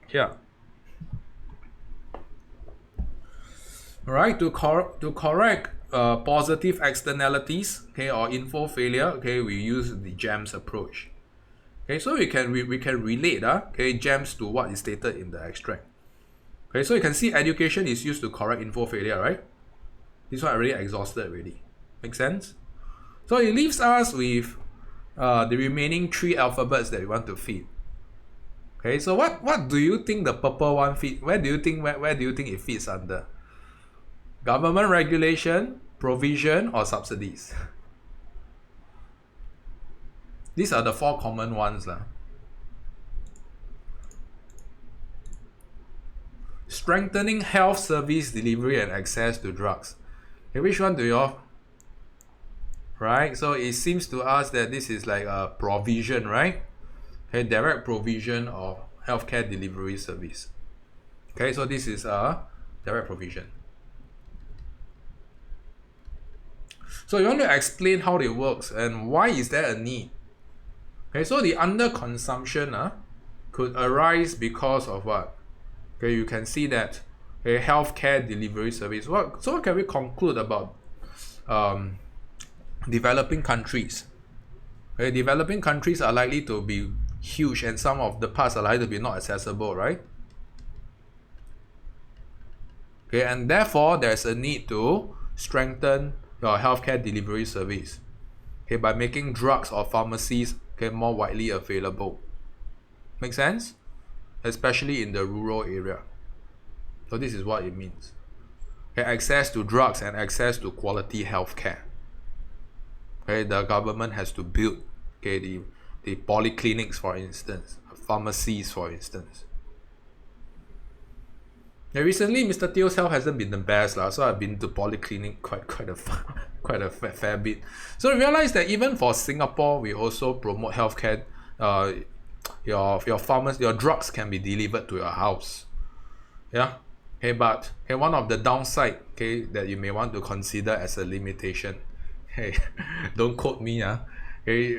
Here. Alright, to correct positive externalities, okay, or info failure, okay, we use the GEMS approach. Okay, so we can relate okay, GEMS to what is stated in the extract. Okay, so you can see education is used to correct info failure, right? This one I already exhausted already. Make sense? So it leaves us with the remaining 3 alphabets that we want to feed. Okay, so what do you think the purple one fit? Where do you think it fits under? Government regulation, provision, or subsidies? These are the 4 common ones. Strengthening health service delivery and access to drugs. Okay, which one do you all? Right, so it seems to us that this is like a provision, right? Okay, direct provision of healthcare delivery service. Okay, so this is a direct provision. So you want to explain how it works and why is there a need? Okay, so the underconsumption could arise because of what? Okay, you can see that okay, healthcare delivery service. So what can we conclude about developing countries? Okay, developing countries are likely to be huge and some of the parts are likely to be not accessible, right? Okay, and therefore there's a need to strengthen your healthcare delivery service, okay, by making drugs or pharmacies okay, more widely available. Make sense? Especially in the rural area. So this is what it means. Okay, access to drugs and access to quality healthcare. Okay, the government has to build okay, the polyclinics, for instance, pharmacies, for instance. Yeah, recently, Mr. Teo's health hasn't been the best, so I've been to polyclinic quite a fair bit. So I realized that even for Singapore, we also promote healthcare. Your drugs can be delivered to your house. Yeah. Okay, but okay, one of the downside okay that you may want to consider as a limitation. Hey, don't quote me, okay,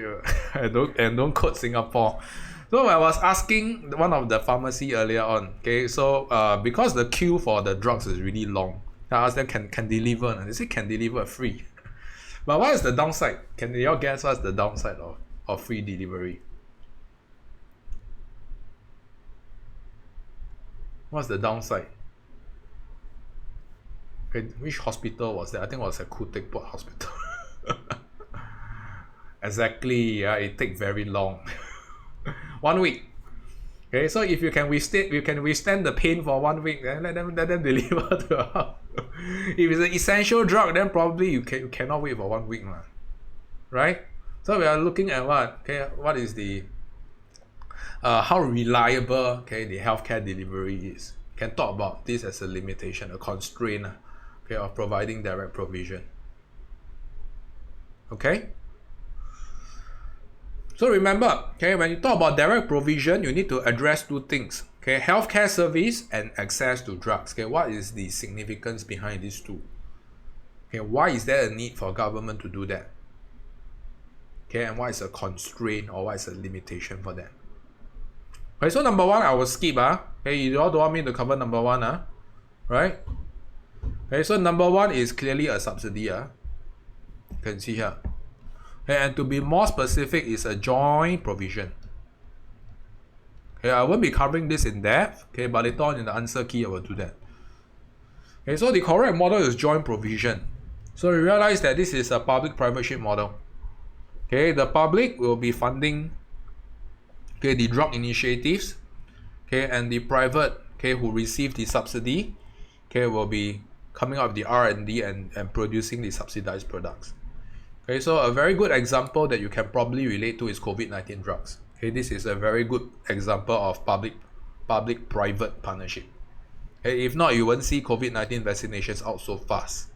don't quote Singapore. So I was asking one of the pharmacy earlier on, okay, so because the queue for the drugs is really long, I asked them can deliver, and they say can deliver free. But what is the downside? Can you all guess what's the downside of free delivery? What's the downside? Okay, which hospital was that? I think it was at Kutek Port Hospital. Exactly, yeah, it takes very long. 1 week. Okay, so if you can withstand the pain for 1 week, then let them deliver to your house. If it's an essential drug, then probably you cannot wait for 1 week, right? So we are looking at what? Okay, what is the how reliable, okay, the healthcare delivery is. Can talk about this as a limitation, a constraint, okay, of providing direct provision. Okay. So remember, okay, when you talk about direct provision, you need to address two things. Okay, healthcare service and access to drugs. Okay, what is the significance behind these two? Okay, why is there a need for government to do that? Okay, and what is a constraint or what is a limitation for that? Okay, so number one, I will skip. Okay, you all don't want me to cover number one, right? Okay, so number one is clearly a subsidy. You can see here. Okay, and to be more specific, is a joint provision. Okay, I won't be covering this in depth. Okay, but later on in the answer key, I will do that. Okay, so the correct model is joint provision. So we realize that this is a public-private model. Okay, the public will be funding, okay, the drug initiatives, okay, and the private, okay, who receive the subsidy, okay, will be coming up with the R&D and producing the subsidized products. Okay, so a very good example that you can probably relate to is COVID-19 drugs. Okay, this is a very good example of public-private partnership. Okay, if not, you won't see COVID-19 vaccinations out so fast.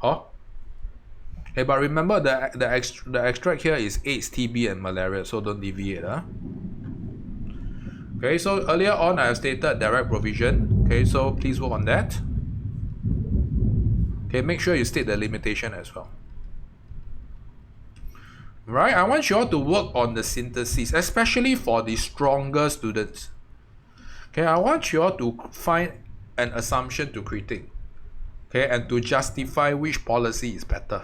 Okay, but remember the extract here is AIDS, TB, and malaria, so don't deviate. Okay, so earlier on I have stated direct provision. Okay, so please work on that. Okay, make sure you state the limitation as well. Right, I want you all to work on the synthesis, especially for the stronger students. Okay, I want you all to find an assumption to critique. Okay, and to justify which policy is better.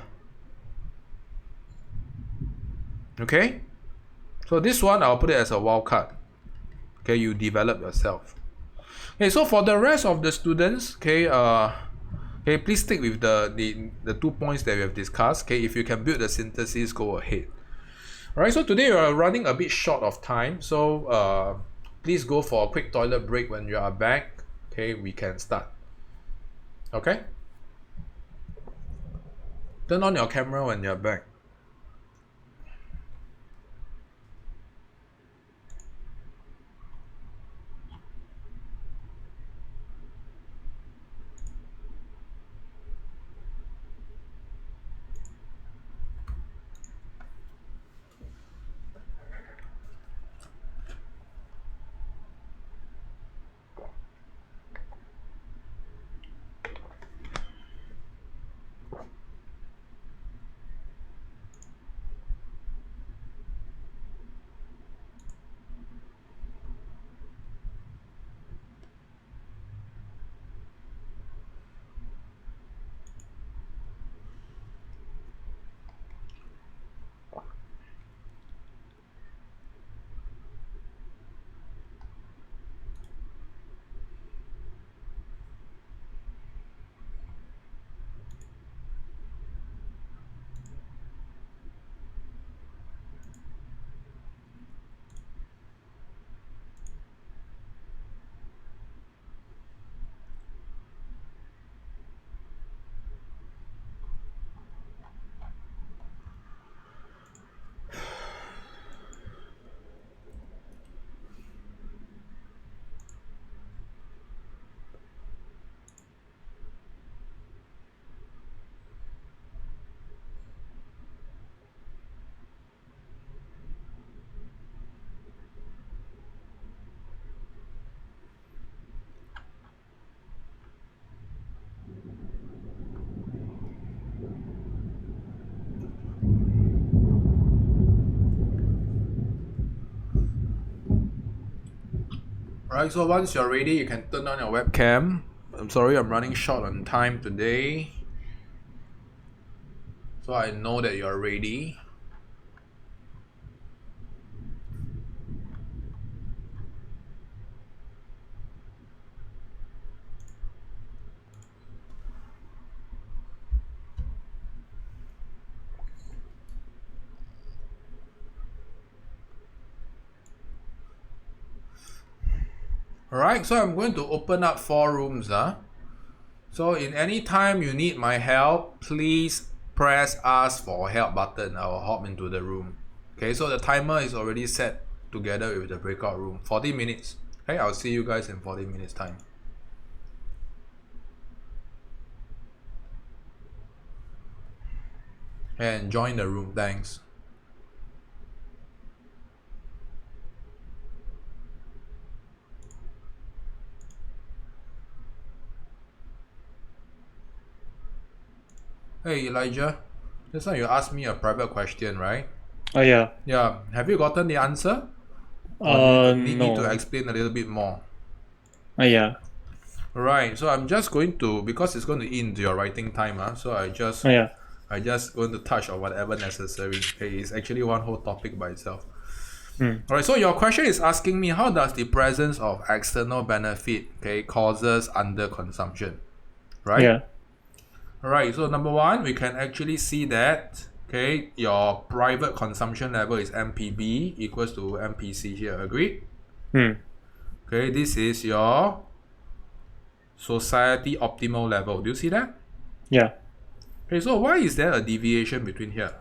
Okay, so this one I'll put it as a wild card. Okay, you develop yourself. Okay, so for the rest of the students, okay, okay, please stick with the 2 points that we have discussed. Okay, if you can build the synthesis, go ahead. Alright, so today we are running a bit short of time, so please go for a quick toilet break. When you are back, okay, we can start. Okay, turn on your camera when you're back. Alright, so once you're ready, you can turn on your webcam. I'm sorry, I'm running short on time today. So I know that you're ready. Alright, so I'm going to open up 4 rooms. So So in any time you need my help, please press ask for help button. I will hop into the room. Okay, so the timer is already set together with the breakout room. 40 minutes. Okay, I'll see you guys in 40 minutes time. And join the room, thanks. Hey Elijah, just now you asked me a private question, right? Oh yeah. Yeah, have you gotten the answer? Or do you need me to No. explain a little bit more? Oh yeah. Alright, so I'm just going to, because it's going to eat into your writing time, so Oh yeah. I just going to touch on whatever necessary. Okay, it's actually one whole topic by itself. Alright, so your question is asking me how does the presence of external benefit causes underconsumption, right? Yeah. Alright, so number one, we can actually see that your private consumption level is MPB equals to MPC here. Agree? Okay, this is your society optimal level. Do you see that? Yeah. Okay, so why is there a deviation between here?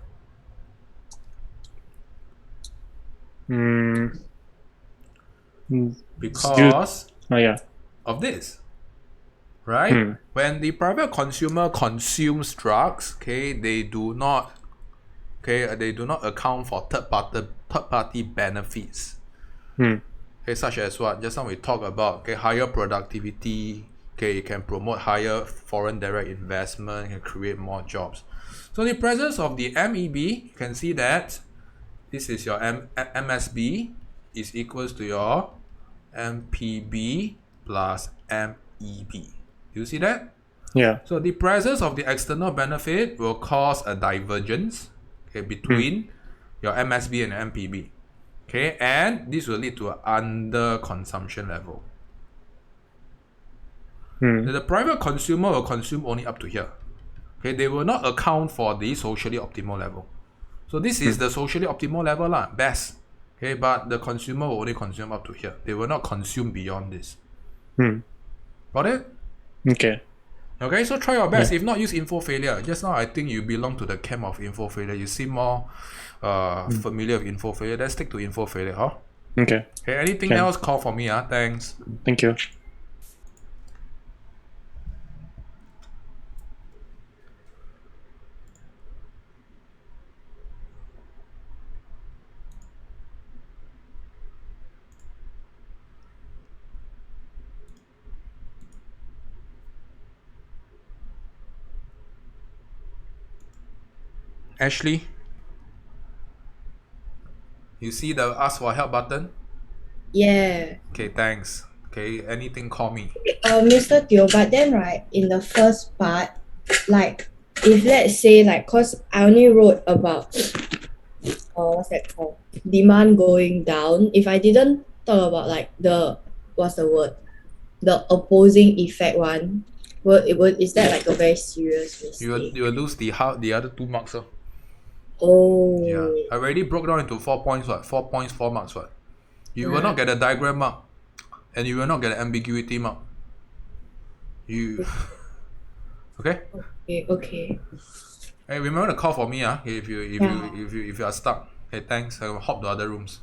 Mm. Because Oh yeah. of this, right? When the private consumer consumes drugs, they do not account for third party benefits. Such as what just now we talked about. Higher productivity. You can promote higher foreign direct investment. Can create more jobs. So in the presence of the MEB, you can see that this is your MSB is equals to your MPB plus MEB. Do you see that? Yeah. So the presence of the external benefit will cause a divergence between your MSB and MPB. And this will lead to an under consumption level. The private consumer will consume only up to here. They will not account for the socially optimal level. So this is the socially optimal level best. But the consumer will only consume up to here. They will not consume beyond this. Got it? Okay. Okay, so try your best. If not, use info failure. Just now I think you belong to the camp of info failure. You seem more familiar with info failure. Let's stick to info failure, huh? Okay. Okay, anything else, call for me, thanks. Thank you. Ashley, you see the ask for help button? Yeah. Okay, thanks. Okay, anything, call me. Mr. Teo, but then right, in the first part, like if let's say like cause I only wrote about what's that called? Demand going down. If I didn't talk about like the what's the word? The opposing effect one. Is that like a very serious mistake? You will lose the other 2 marks. Oh. Yeah, I already broke down into 4 points. 4 points, 4 marks. You will not get a diagram mark, and you will not get an ambiguity mark. You okay? Okay. Hey, remember to call for me, if you are stuck. Okay, thanks. I will hop to other rooms.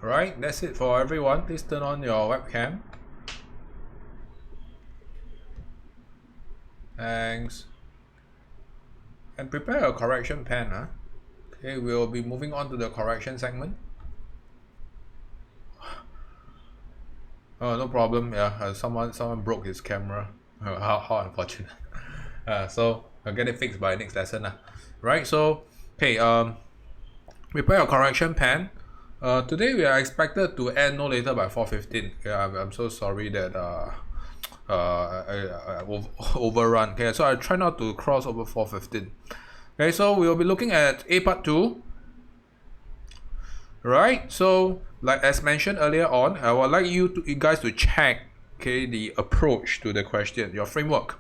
Alright, that's it for everyone. Please turn on your webcam. Thanks. And prepare a correction pen. Huh? Okay, we'll be moving on to the correction segment. Oh, no problem. Yeah, someone broke his camera. How unfortunate. So I'll get it fixed by next lesson. Right. So okay. Prepare a correction pen. Today we are expected to end no later by 4:15. Okay, I'm so sorry that I overrun. Okay, so I try not to cross over 4:15. Okay, so we'll be looking at A part 2. Right, so like as mentioned earlier on, I would like you guys to check, okay, the approach to the question, your framework.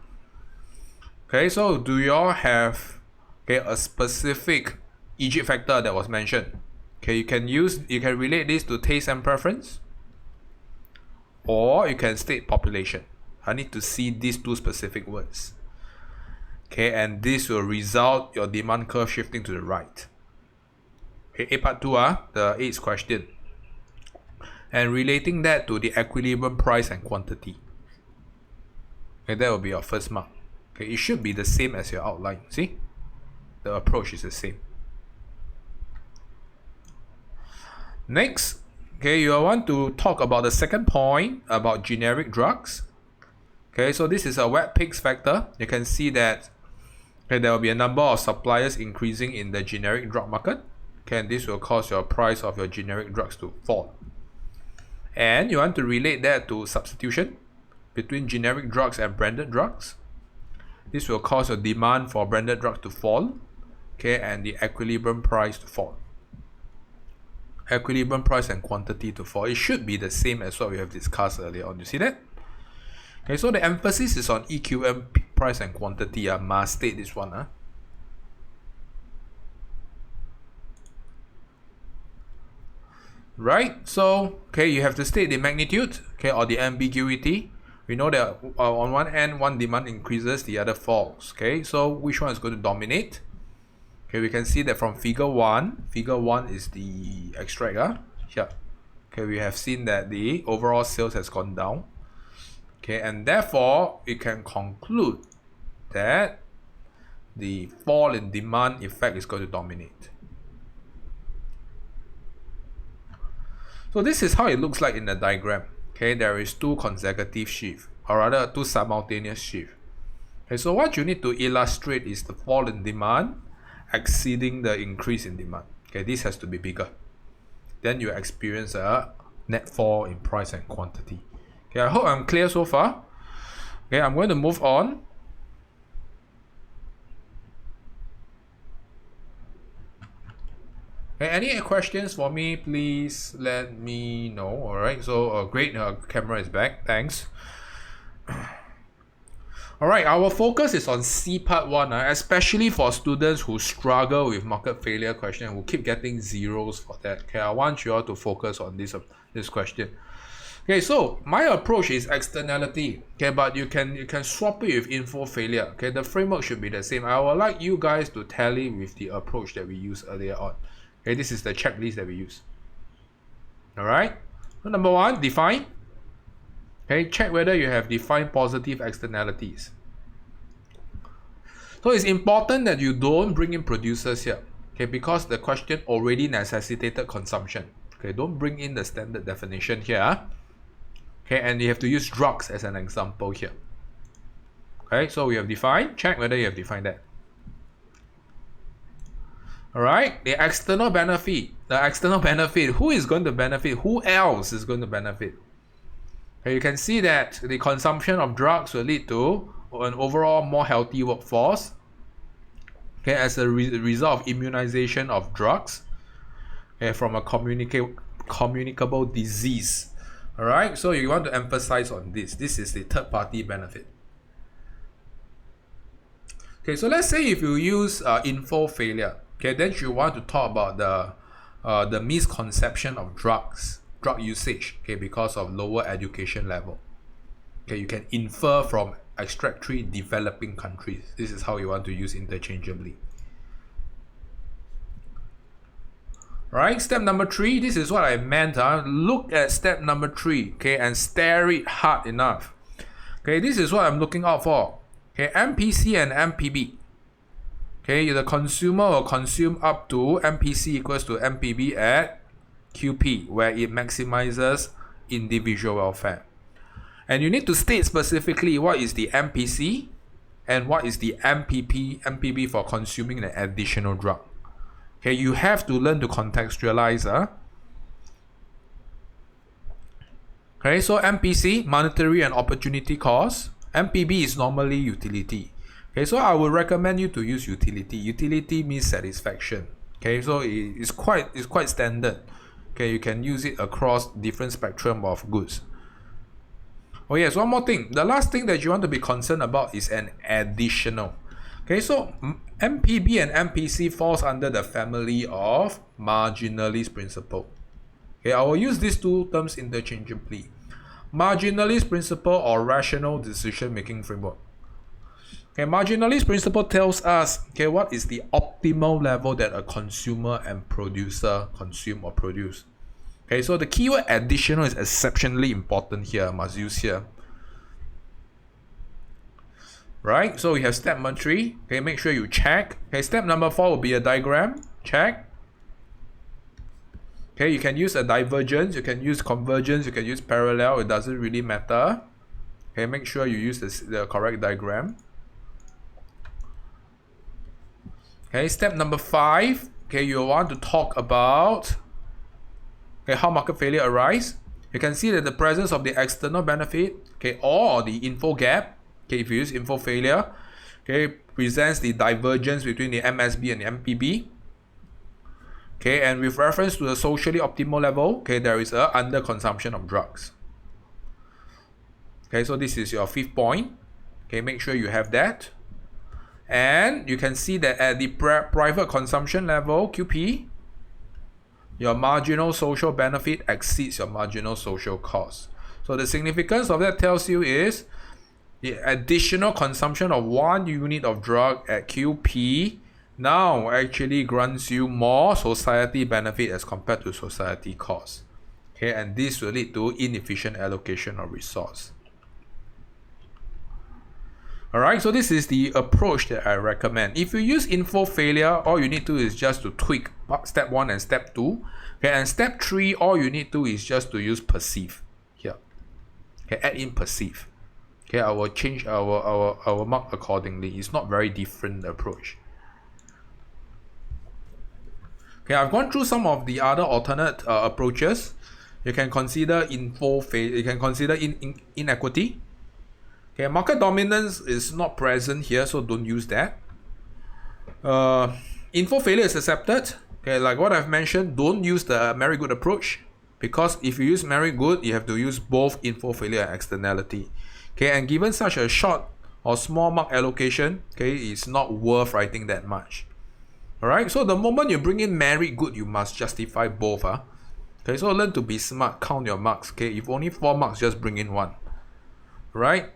Okay, so do you all have, okay, a specific Egypt factor that was mentioned? Okay, you can relate this to taste and preference, or you can state population. I need to see these two specific words. Okay, and this will result your demand curve shifting to the right. Okay, A part 2, the 8th question. And relating that to the equilibrium price and quantity. Okay, that will be your first mark. Okay, it should be the same as your outline. See? The approach is the same. Next, okay, you want to talk about the second point about generic drugs. Okay, so this is a wet pigs factor. You can see that, okay, there will be a number of suppliers increasing in the generic drug market. Okay, and this will cause your price of your generic drugs to fall. And you want to relate that to substitution between generic drugs and branded drugs. This will cause your demand for branded drugs to fall, okay, and the equilibrium price to fall. Equilibrium price and quantity to fall. It should be the same as what we have discussed earlier on. You see that? Okay, so the emphasis is on EQM, price and quantity. I must state this one. Right, so okay, you have to state the magnitude, okay, or the ambiguity. We know that on one end, one demand increases, the other falls. Okay, so which one is going to dominate? Okay, we can see that from figure 1. Figure 1 is the extract. Here. Okay, we have seen that the overall sales has gone down. Okay, and therefore we can conclude that the fall in demand effect is going to dominate. So this is how it looks like in the diagram. Okay, there is two consecutive shifts, or rather two simultaneous shifts. Okay, so what you need to illustrate is the fall in demand exceeding the increase in demand. Okay, this has to be bigger. Then you experience a net fall in price and quantity. Okay, I hope I'm clear so far. Okay, I'm going to move on. Okay, any questions for me, please let me know. Alright, so great, camera is back, thanks. Alright, our focus is on C part 1, especially for students who struggle with market failure question, who keep getting zeros for that. Okay, I want you all to focus on this question. Okay, so my approach is externality. Okay, but you can swap it with info failure. Okay, the framework should be the same. I would like you guys to tally with the approach that we used earlier on. Okay, this is the checklist that we use. Alright, so number 1, define. Okay, check whether you have defined positive externalities. So it's important that you don't bring in producers here. Okay, because the question already necessitated consumption. Okay, don't bring in the standard definition here. Okay, and you have to use drugs as an example here. Okay, so we have defined. Check whether you have defined that. Alright, the external benefit. The external benefit. Who is going to benefit? Who else is going to benefit? Okay, you can see that the consumption of drugs will lead to an overall more healthy workforce. Okay, as a result of immunization of drugs. Okay, from a communicable disease. Alright, so you want to emphasize on this. This is the third party benefit. Okay, so let's say if you use info failure. Okay, then you want to talk about the misconception of drug usage. Okay, because of lower education level. Okay, you can infer from extract 3 developing countries. This is how you want to use interchangeably. Right, step number 3, this is what I meant. Look at step number 3, okay, and stare it hard enough. Okay, this is what I'm looking out for. Okay, MPC and MPB. Okay, the consumer will consume up to MPC equals to MPB at QP, where it maximizes individual welfare. And you need to state specifically what is the MPC and what is the MPB for consuming an additional drug. Okay, you have to learn to contextualize. Okay, so MPC, monetary and opportunity cost. MPB is normally utility. Okay, so I would recommend you to use utility. Utility means satisfaction. Okay, so it's quite standard. Okay, you can use it across different spectrum of goods. Oh yes, one more thing. The last thing that you want to be concerned about is an additional. Okay, so MPB and MPC falls under the family of marginalist principle. Okay, I will use these two terms interchangeably. Marginalist principle or rational decision-making framework. Okay, marginalist principle tells us, okay, what is the optimal level that a consumer and producer consume or produce. Okay, so the keyword additional is exceptionally important here, must use here. Right, so we have step number 3. Okay, make sure you check. Okay, step number 4 will be a diagram. Check. Okay, you can use a divergence, you can use convergence, you can use parallel, it doesn't really matter. Okay, make sure you use the correct diagram. Okay, step number 5. Okay, you want to talk about how market failure arise. You can see that the presence of the external benefit, okay, or the info gap, okay, if you use info failure, okay, presents the divergence between the MSB and the MPB. Okay, and with reference to the socially optimal level, okay, there is a underconsumption of drugs. Okay, so this is your 5th point. Okay, make sure you have that. And you can see that at the private consumption level, QP, your marginal social benefit exceeds your marginal social cost. So the significance of that tells you is the additional consumption of 1 unit of drug at QP now actually grants you more society benefit as compared to society cost. Okay, and this will lead to inefficient allocation of resource. Alright, so this is the approach that I recommend. If you use info failure, all you need to is just to tweak step 1 and step 2. Okay, and step 3, all you need to is just to use perceive here. Okay, add in perceive. Okay, I will change our mark accordingly. It's not very different approach. Okay, I've gone through some of the other alternate approaches. You can consider info failure. You can consider inequity. Okay, market dominance is not present here, so don't use that. Info failure is accepted. Okay, like what I've mentioned, don't use the Merry-Good approach, because if you use Merry-Good, you have to use both info failure and externality. Okay, and given such a short or small mark allocation, okay, it's not worth writing that much. Alright, so the moment you bring in Merry-Good, you must justify both. Okay, so learn to be smart, count your marks. Okay, if only 4 marks, just bring in 1. Right?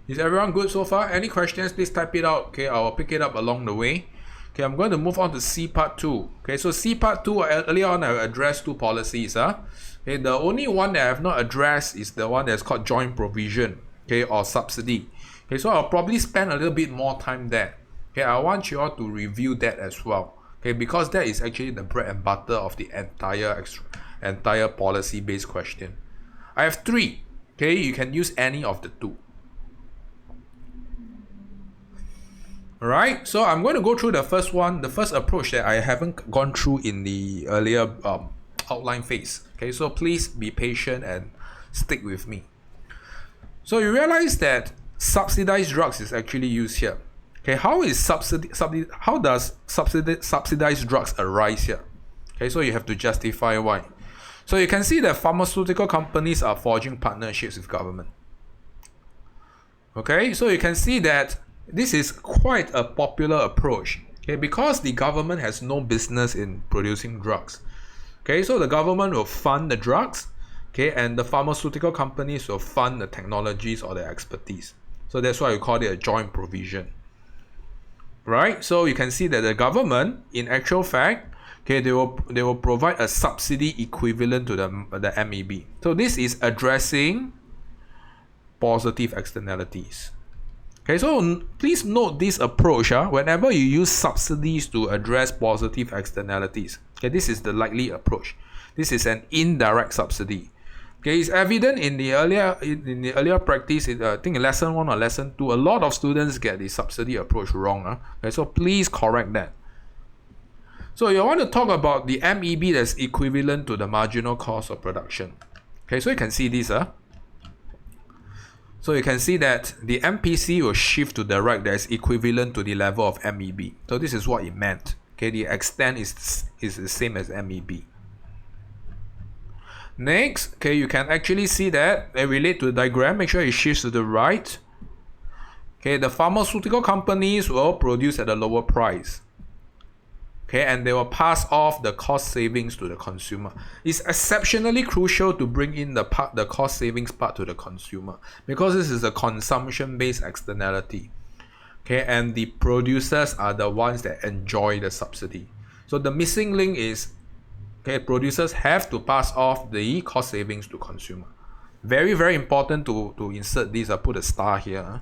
Is everyone good so far? Any questions, please type it out. Okay, I will pick it up along the way. Okay, I'm going to move on to C part 2. Okay, so C part 2, earlier on I addressed 2 policies. Okay, the only one that I have not addressed is the one that's called joint provision, okay, or subsidy. Okay, so I'll probably spend a little bit more time there. Okay, I want you all to review that as well. Okay, because that is actually the bread and butter of the entire policy-based question. I have 3. Okay, you can use any of the 2. Alright, so I'm going to go through the first one, the first approach that I haven't gone through in the earlier outline phase. Okay, so please be patient and stick with me. So you realize that subsidized drugs is actually used here. Okay, how does subsidized drugs arise here? Okay, so you have to justify why. So you can see that pharmaceutical companies are forging partnerships with government. Okay, so you can see that this is quite a popular approach. Okay, because the government has no business in producing drugs. Okay, so the government will fund the drugs, okay, and the pharmaceutical companies will fund the technologies or the expertise. So that's why we call it a joint provision. right? So you can see that the government, in actual fact, okay, they will provide a subsidy equivalent to the MEB. So this is addressing positive externalities. Okay, so please note this approach. Whenever you use subsidies to address positive externalities, okay, this is the likely approach. This is an indirect subsidy. Okay, it's evident in the earlier practice. I think in lesson 1 or lesson 2, a lot of students get the subsidy approach wrong. Okay, so please correct that. So you want to talk about the MEB that's equivalent to the marginal cost of production. Okay, so you can see this. So you can see that the MPC will shift to the right, that's equivalent to the level of MEB. So this is what it meant. Okay, the extent is the same as MEB. Next, okay, you can actually see that they relate to the diagram. Make sure it shifts to the right. Okay, the pharmaceutical companies will produce at a lower price. Okay, and they will pass off the cost savings to the consumer. It's exceptionally crucial to bring in the cost savings part to the consumer, because this is a consumption-based externality. Okay, and the producers are the ones that enjoy the subsidy. So the missing link is, okay, producers have to pass off the cost savings to consumer. Very, very important to insert this. I put a star here.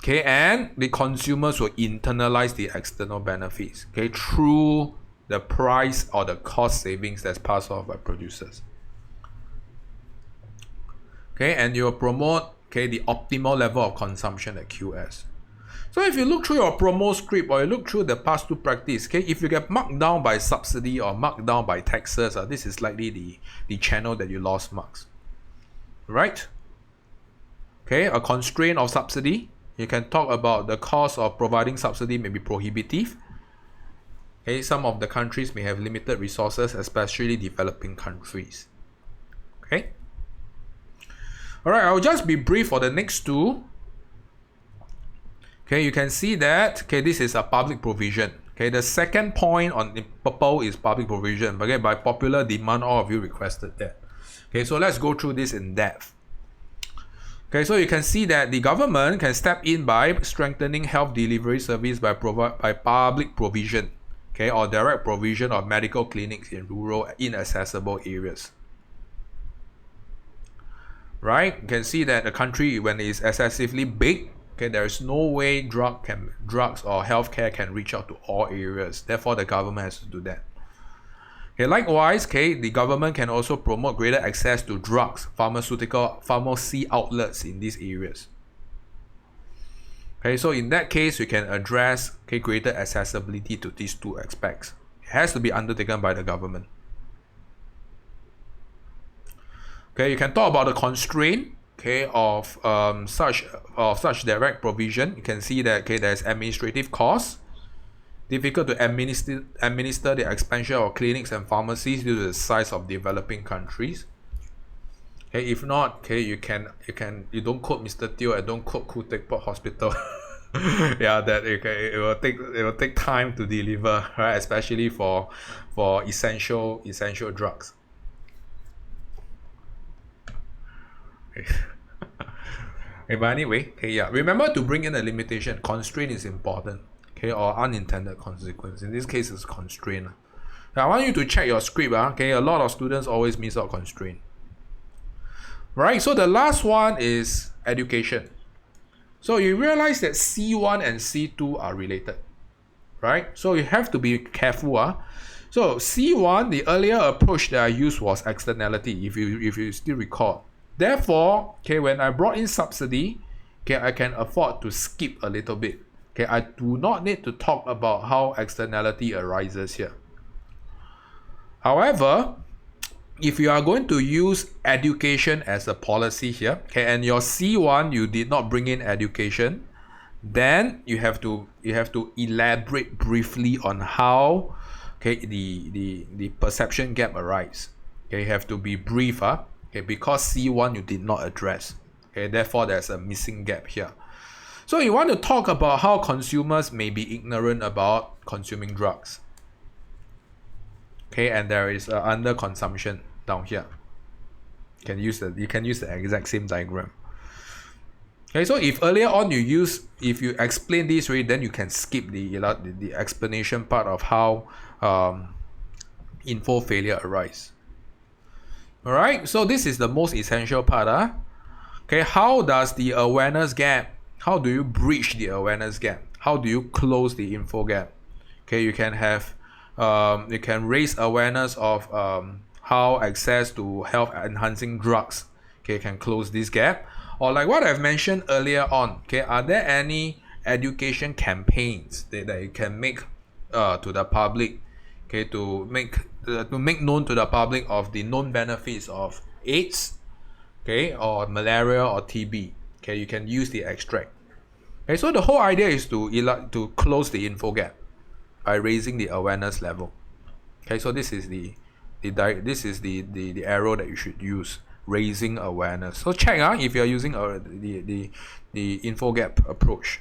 Okay, and the consumers will internalize the external benefits, okay, through the price or the cost savings that's passed off by producers. Okay, and you'll promote, okay, the optimal level of consumption at QS. So if you look through your promo script or you look through the past 2 practice, okay, if you get marked down by subsidy or marked down by taxes, this is likely the channel that you lost marks. Right? Okay, a constraint of subsidy. You can talk about the cost of providing subsidy may be prohibitive. Okay, some of the countries may have limited resources, especially developing countries. Okay. All right, I'll just be brief for the next 2. Okay, you can see that, okay, this is a public provision. Okay, the second point on the purple is public provision. Okay, by popular demand, all of you requested that. Okay, so let's go through this in depth. Okay, so you can see that the government can step in by strengthening health delivery service by public provision, okay, or direct provision of medical clinics in rural, inaccessible areas. Right? You can see that the country, when it is excessively big, okay, there is no way drugs or healthcare can reach out to all areas. Therefore, the government has to do that. Okay, likewise, okay, the government can also promote greater access to drugs, pharmacy outlets in these areas. Okay, so in that case, we can address, okay, greater accessibility to these 2 aspects. It has to be undertaken by the government. Okay, you can talk about the constraint, okay, of such direct provision. You can see that, okay, there's administrative costs. Difficult to administer the expansion of clinics and pharmacies due to the size of developing countries. Okay, if not, okay, you don't quote Mr Teo and don't quote Khoo Teck Puat Hospital. Yeah, that it will take time to deliver, right? Especially for essential drugs. Okay. Okay, but anyway, okay, yeah. Remember to bring in a limitation. Constraint is important. Okay, or unintended consequence. In this case, it's constraint. Now, I want you to check your script. Okay, a lot of students always miss out constraint. Right, so the last one is education. So you realize that C1 and C2 are related. Right, so you have to be careful. So C1, the earlier approach that I used was externality, if you still recall. Therefore, okay, when I brought in subsidy, okay, I can afford to skip a little bit. Okay, I do not need to talk about how externality arises here. However, if you are going to use education as a policy here, okay, and your C1 you did not bring in education, then you have to elaborate briefly on how, okay, the perception gap arises. Okay, you have to be brief, okay, because C1 you did not address. Okay, therefore there's a missing gap here. So you want to talk about how consumers may be ignorant about consuming drugs. Okay, and there is underconsumption down here. You can use the exact same diagram. Okay, so if earlier on if you explain this way, then you can skip the explanation part of how info failure arise. All right, so this is the most essential part. Okay, how does the awareness gap? How do you bridge the awareness gap? How do you close the info gap? Okay, you can have you can raise awareness of how access to health enhancing drugs, okay, can close this gap. Or like what I've mentioned earlier on, okay, are there any education campaigns that you can make to the public, okay, to make known to the public of the known benefits of AIDS, okay, or malaria or TB. Okay, you can use the extract. Okay, so the whole idea is to close the info gap by raising the awareness level. Okay, so this is the arrow that you should use, raising awareness. So check if you are using the info gap approach.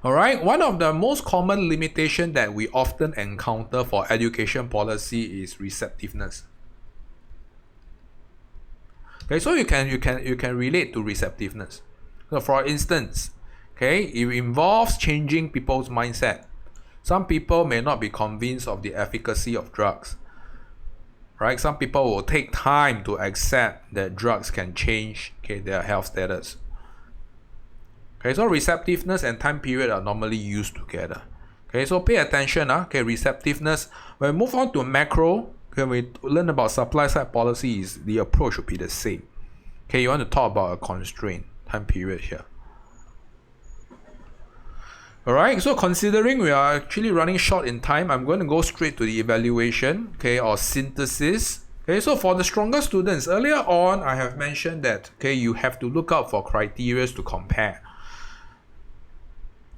All right, one of the most common limitation that we often encounter for education policy is receptiveness. Okay, so you can relate to receptiveness. So for instance, okay, it involves changing people's mindset. Some people may not be convinced of the efficacy of drugs. Right? Some people will take time to accept that drugs can change, okay, their health status. Okay, so receptiveness and time period are normally used together. Okay, so pay attention. Okay, receptiveness. When we move on to macro, okay, we learn about supply side policies, the approach will be the same. Okay, you want to talk about a constraint, time period here. Alright, so considering we are actually running short in time, I'm going to go straight to the evaluation, okay, or synthesis. Okay, so for the stronger students, earlier on I have mentioned that, okay, you have to look out for criteria to compare.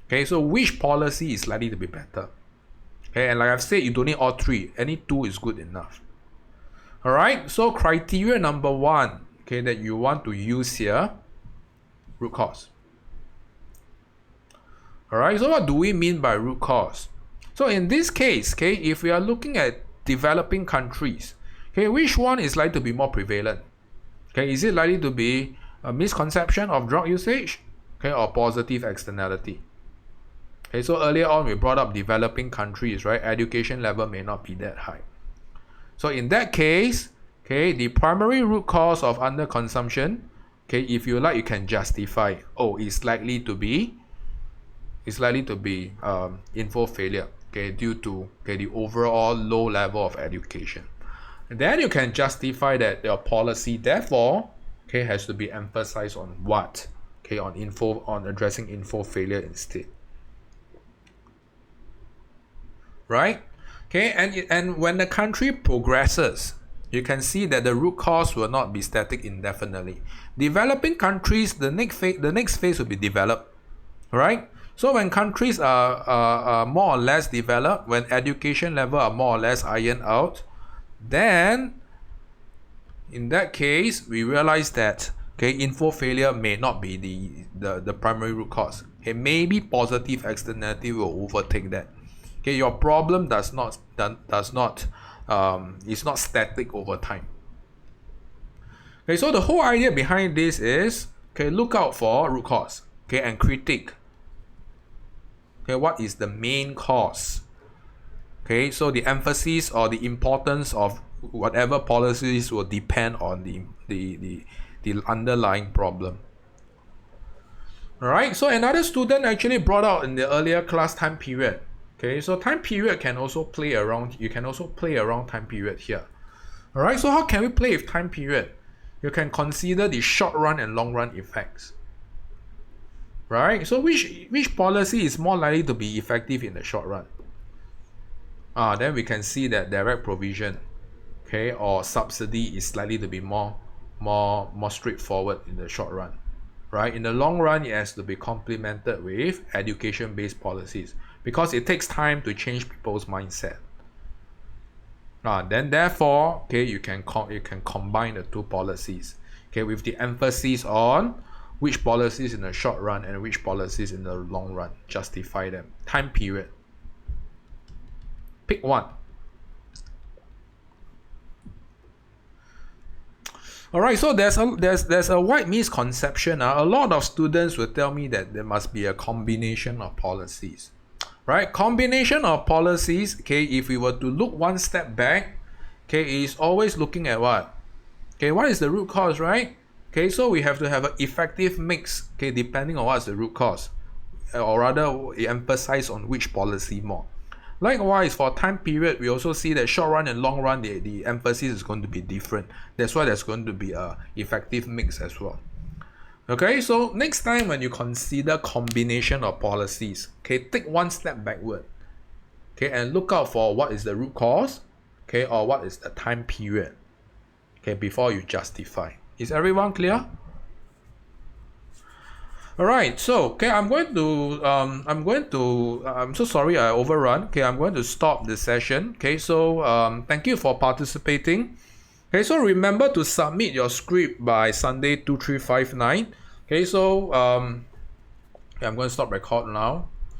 Okay, so which policy is likely to be better? Okay, and like I've said, you don't need all three. Any two is good enough. Alright, so criteria number one, okay, that you want to use here, root cause. Alright, so what do we mean by root cause? So in this case, okay, if we are looking at developing countries, okay, which one is likely to be more prevalent? Okay, is it likely to be a misconception of drug usage, okay, or positive externality? Okay, so earlier on we brought up developing countries, right? Education level may not be that high. So in that case, okay, the primary root cause of underconsumption, okay, if you like, you can justify, oh, it's likely to be info failure, okay, due to, okay, the overall low level of education. And then you can justify that your policy therefore, okay, has to be emphasized on what, okay, on addressing info failure instead, right? Okay, and when the country progresses, you can see that the root cause will not be static indefinitely. Developing countries, the next phase will be developed, right? So when countries are more or less developed, when education level are more or less ironed out, then in that case we realize that, okay, info failure may not be the primary root cause. Okay, maybe positive externality will overtake that. Okay, your problem is not static over time. Okay, so the whole idea behind this is, okay, look out for root cause, okay, and critique. Okay, what is the main cause? Okay, so the emphasis or the importance of whatever policies will depend on the underlying problem. Alright, so another student actually brought out in the earlier class time period. Okay, so time period can also play around. You can also play around time period here. Alright, so how can we play with time period? You can consider the short run and long run effects. Right? So which policy is more likely to be effective in the short run? Then we can see that direct provision, okay, or subsidy is likely to be more straightforward in the short run. Right? In the long run, it has to be complemented with education-based policies because it takes time to change people's mindset. Then therefore, okay, you can combine the two policies, okay, with the emphasis on which policies in the short run and which policies in the long run justify them. Time period. Pick one. All right, so there's a wide misconception. A lot of students will tell me that there must be a combination of policies, right? Combination of policies. Okay, if we were to look one step back, okay, is always looking at what? Okay, what is the root cause, right? Okay, so we have to have an effective mix. Okay, depending on what's the root cause, or rather, emphasize on which policy more. Likewise, for time period, we also see that short run and long run, the emphasis is going to be different. That's why there's going to be a effective mix as well. Okay, so next time when you consider combination of policies, okay, take one step backward, okay, and look out for what is the root cause, okay, or what is the time period, okay, before you justify. Is everyone clear? All right, so okay, I'm so sorry I overrun. Okay, I'm going to stop the session. Okay, so thank you for participating. Okay, so remember to submit your script by Sunday 2359. Okay, so I'm going to stop record now.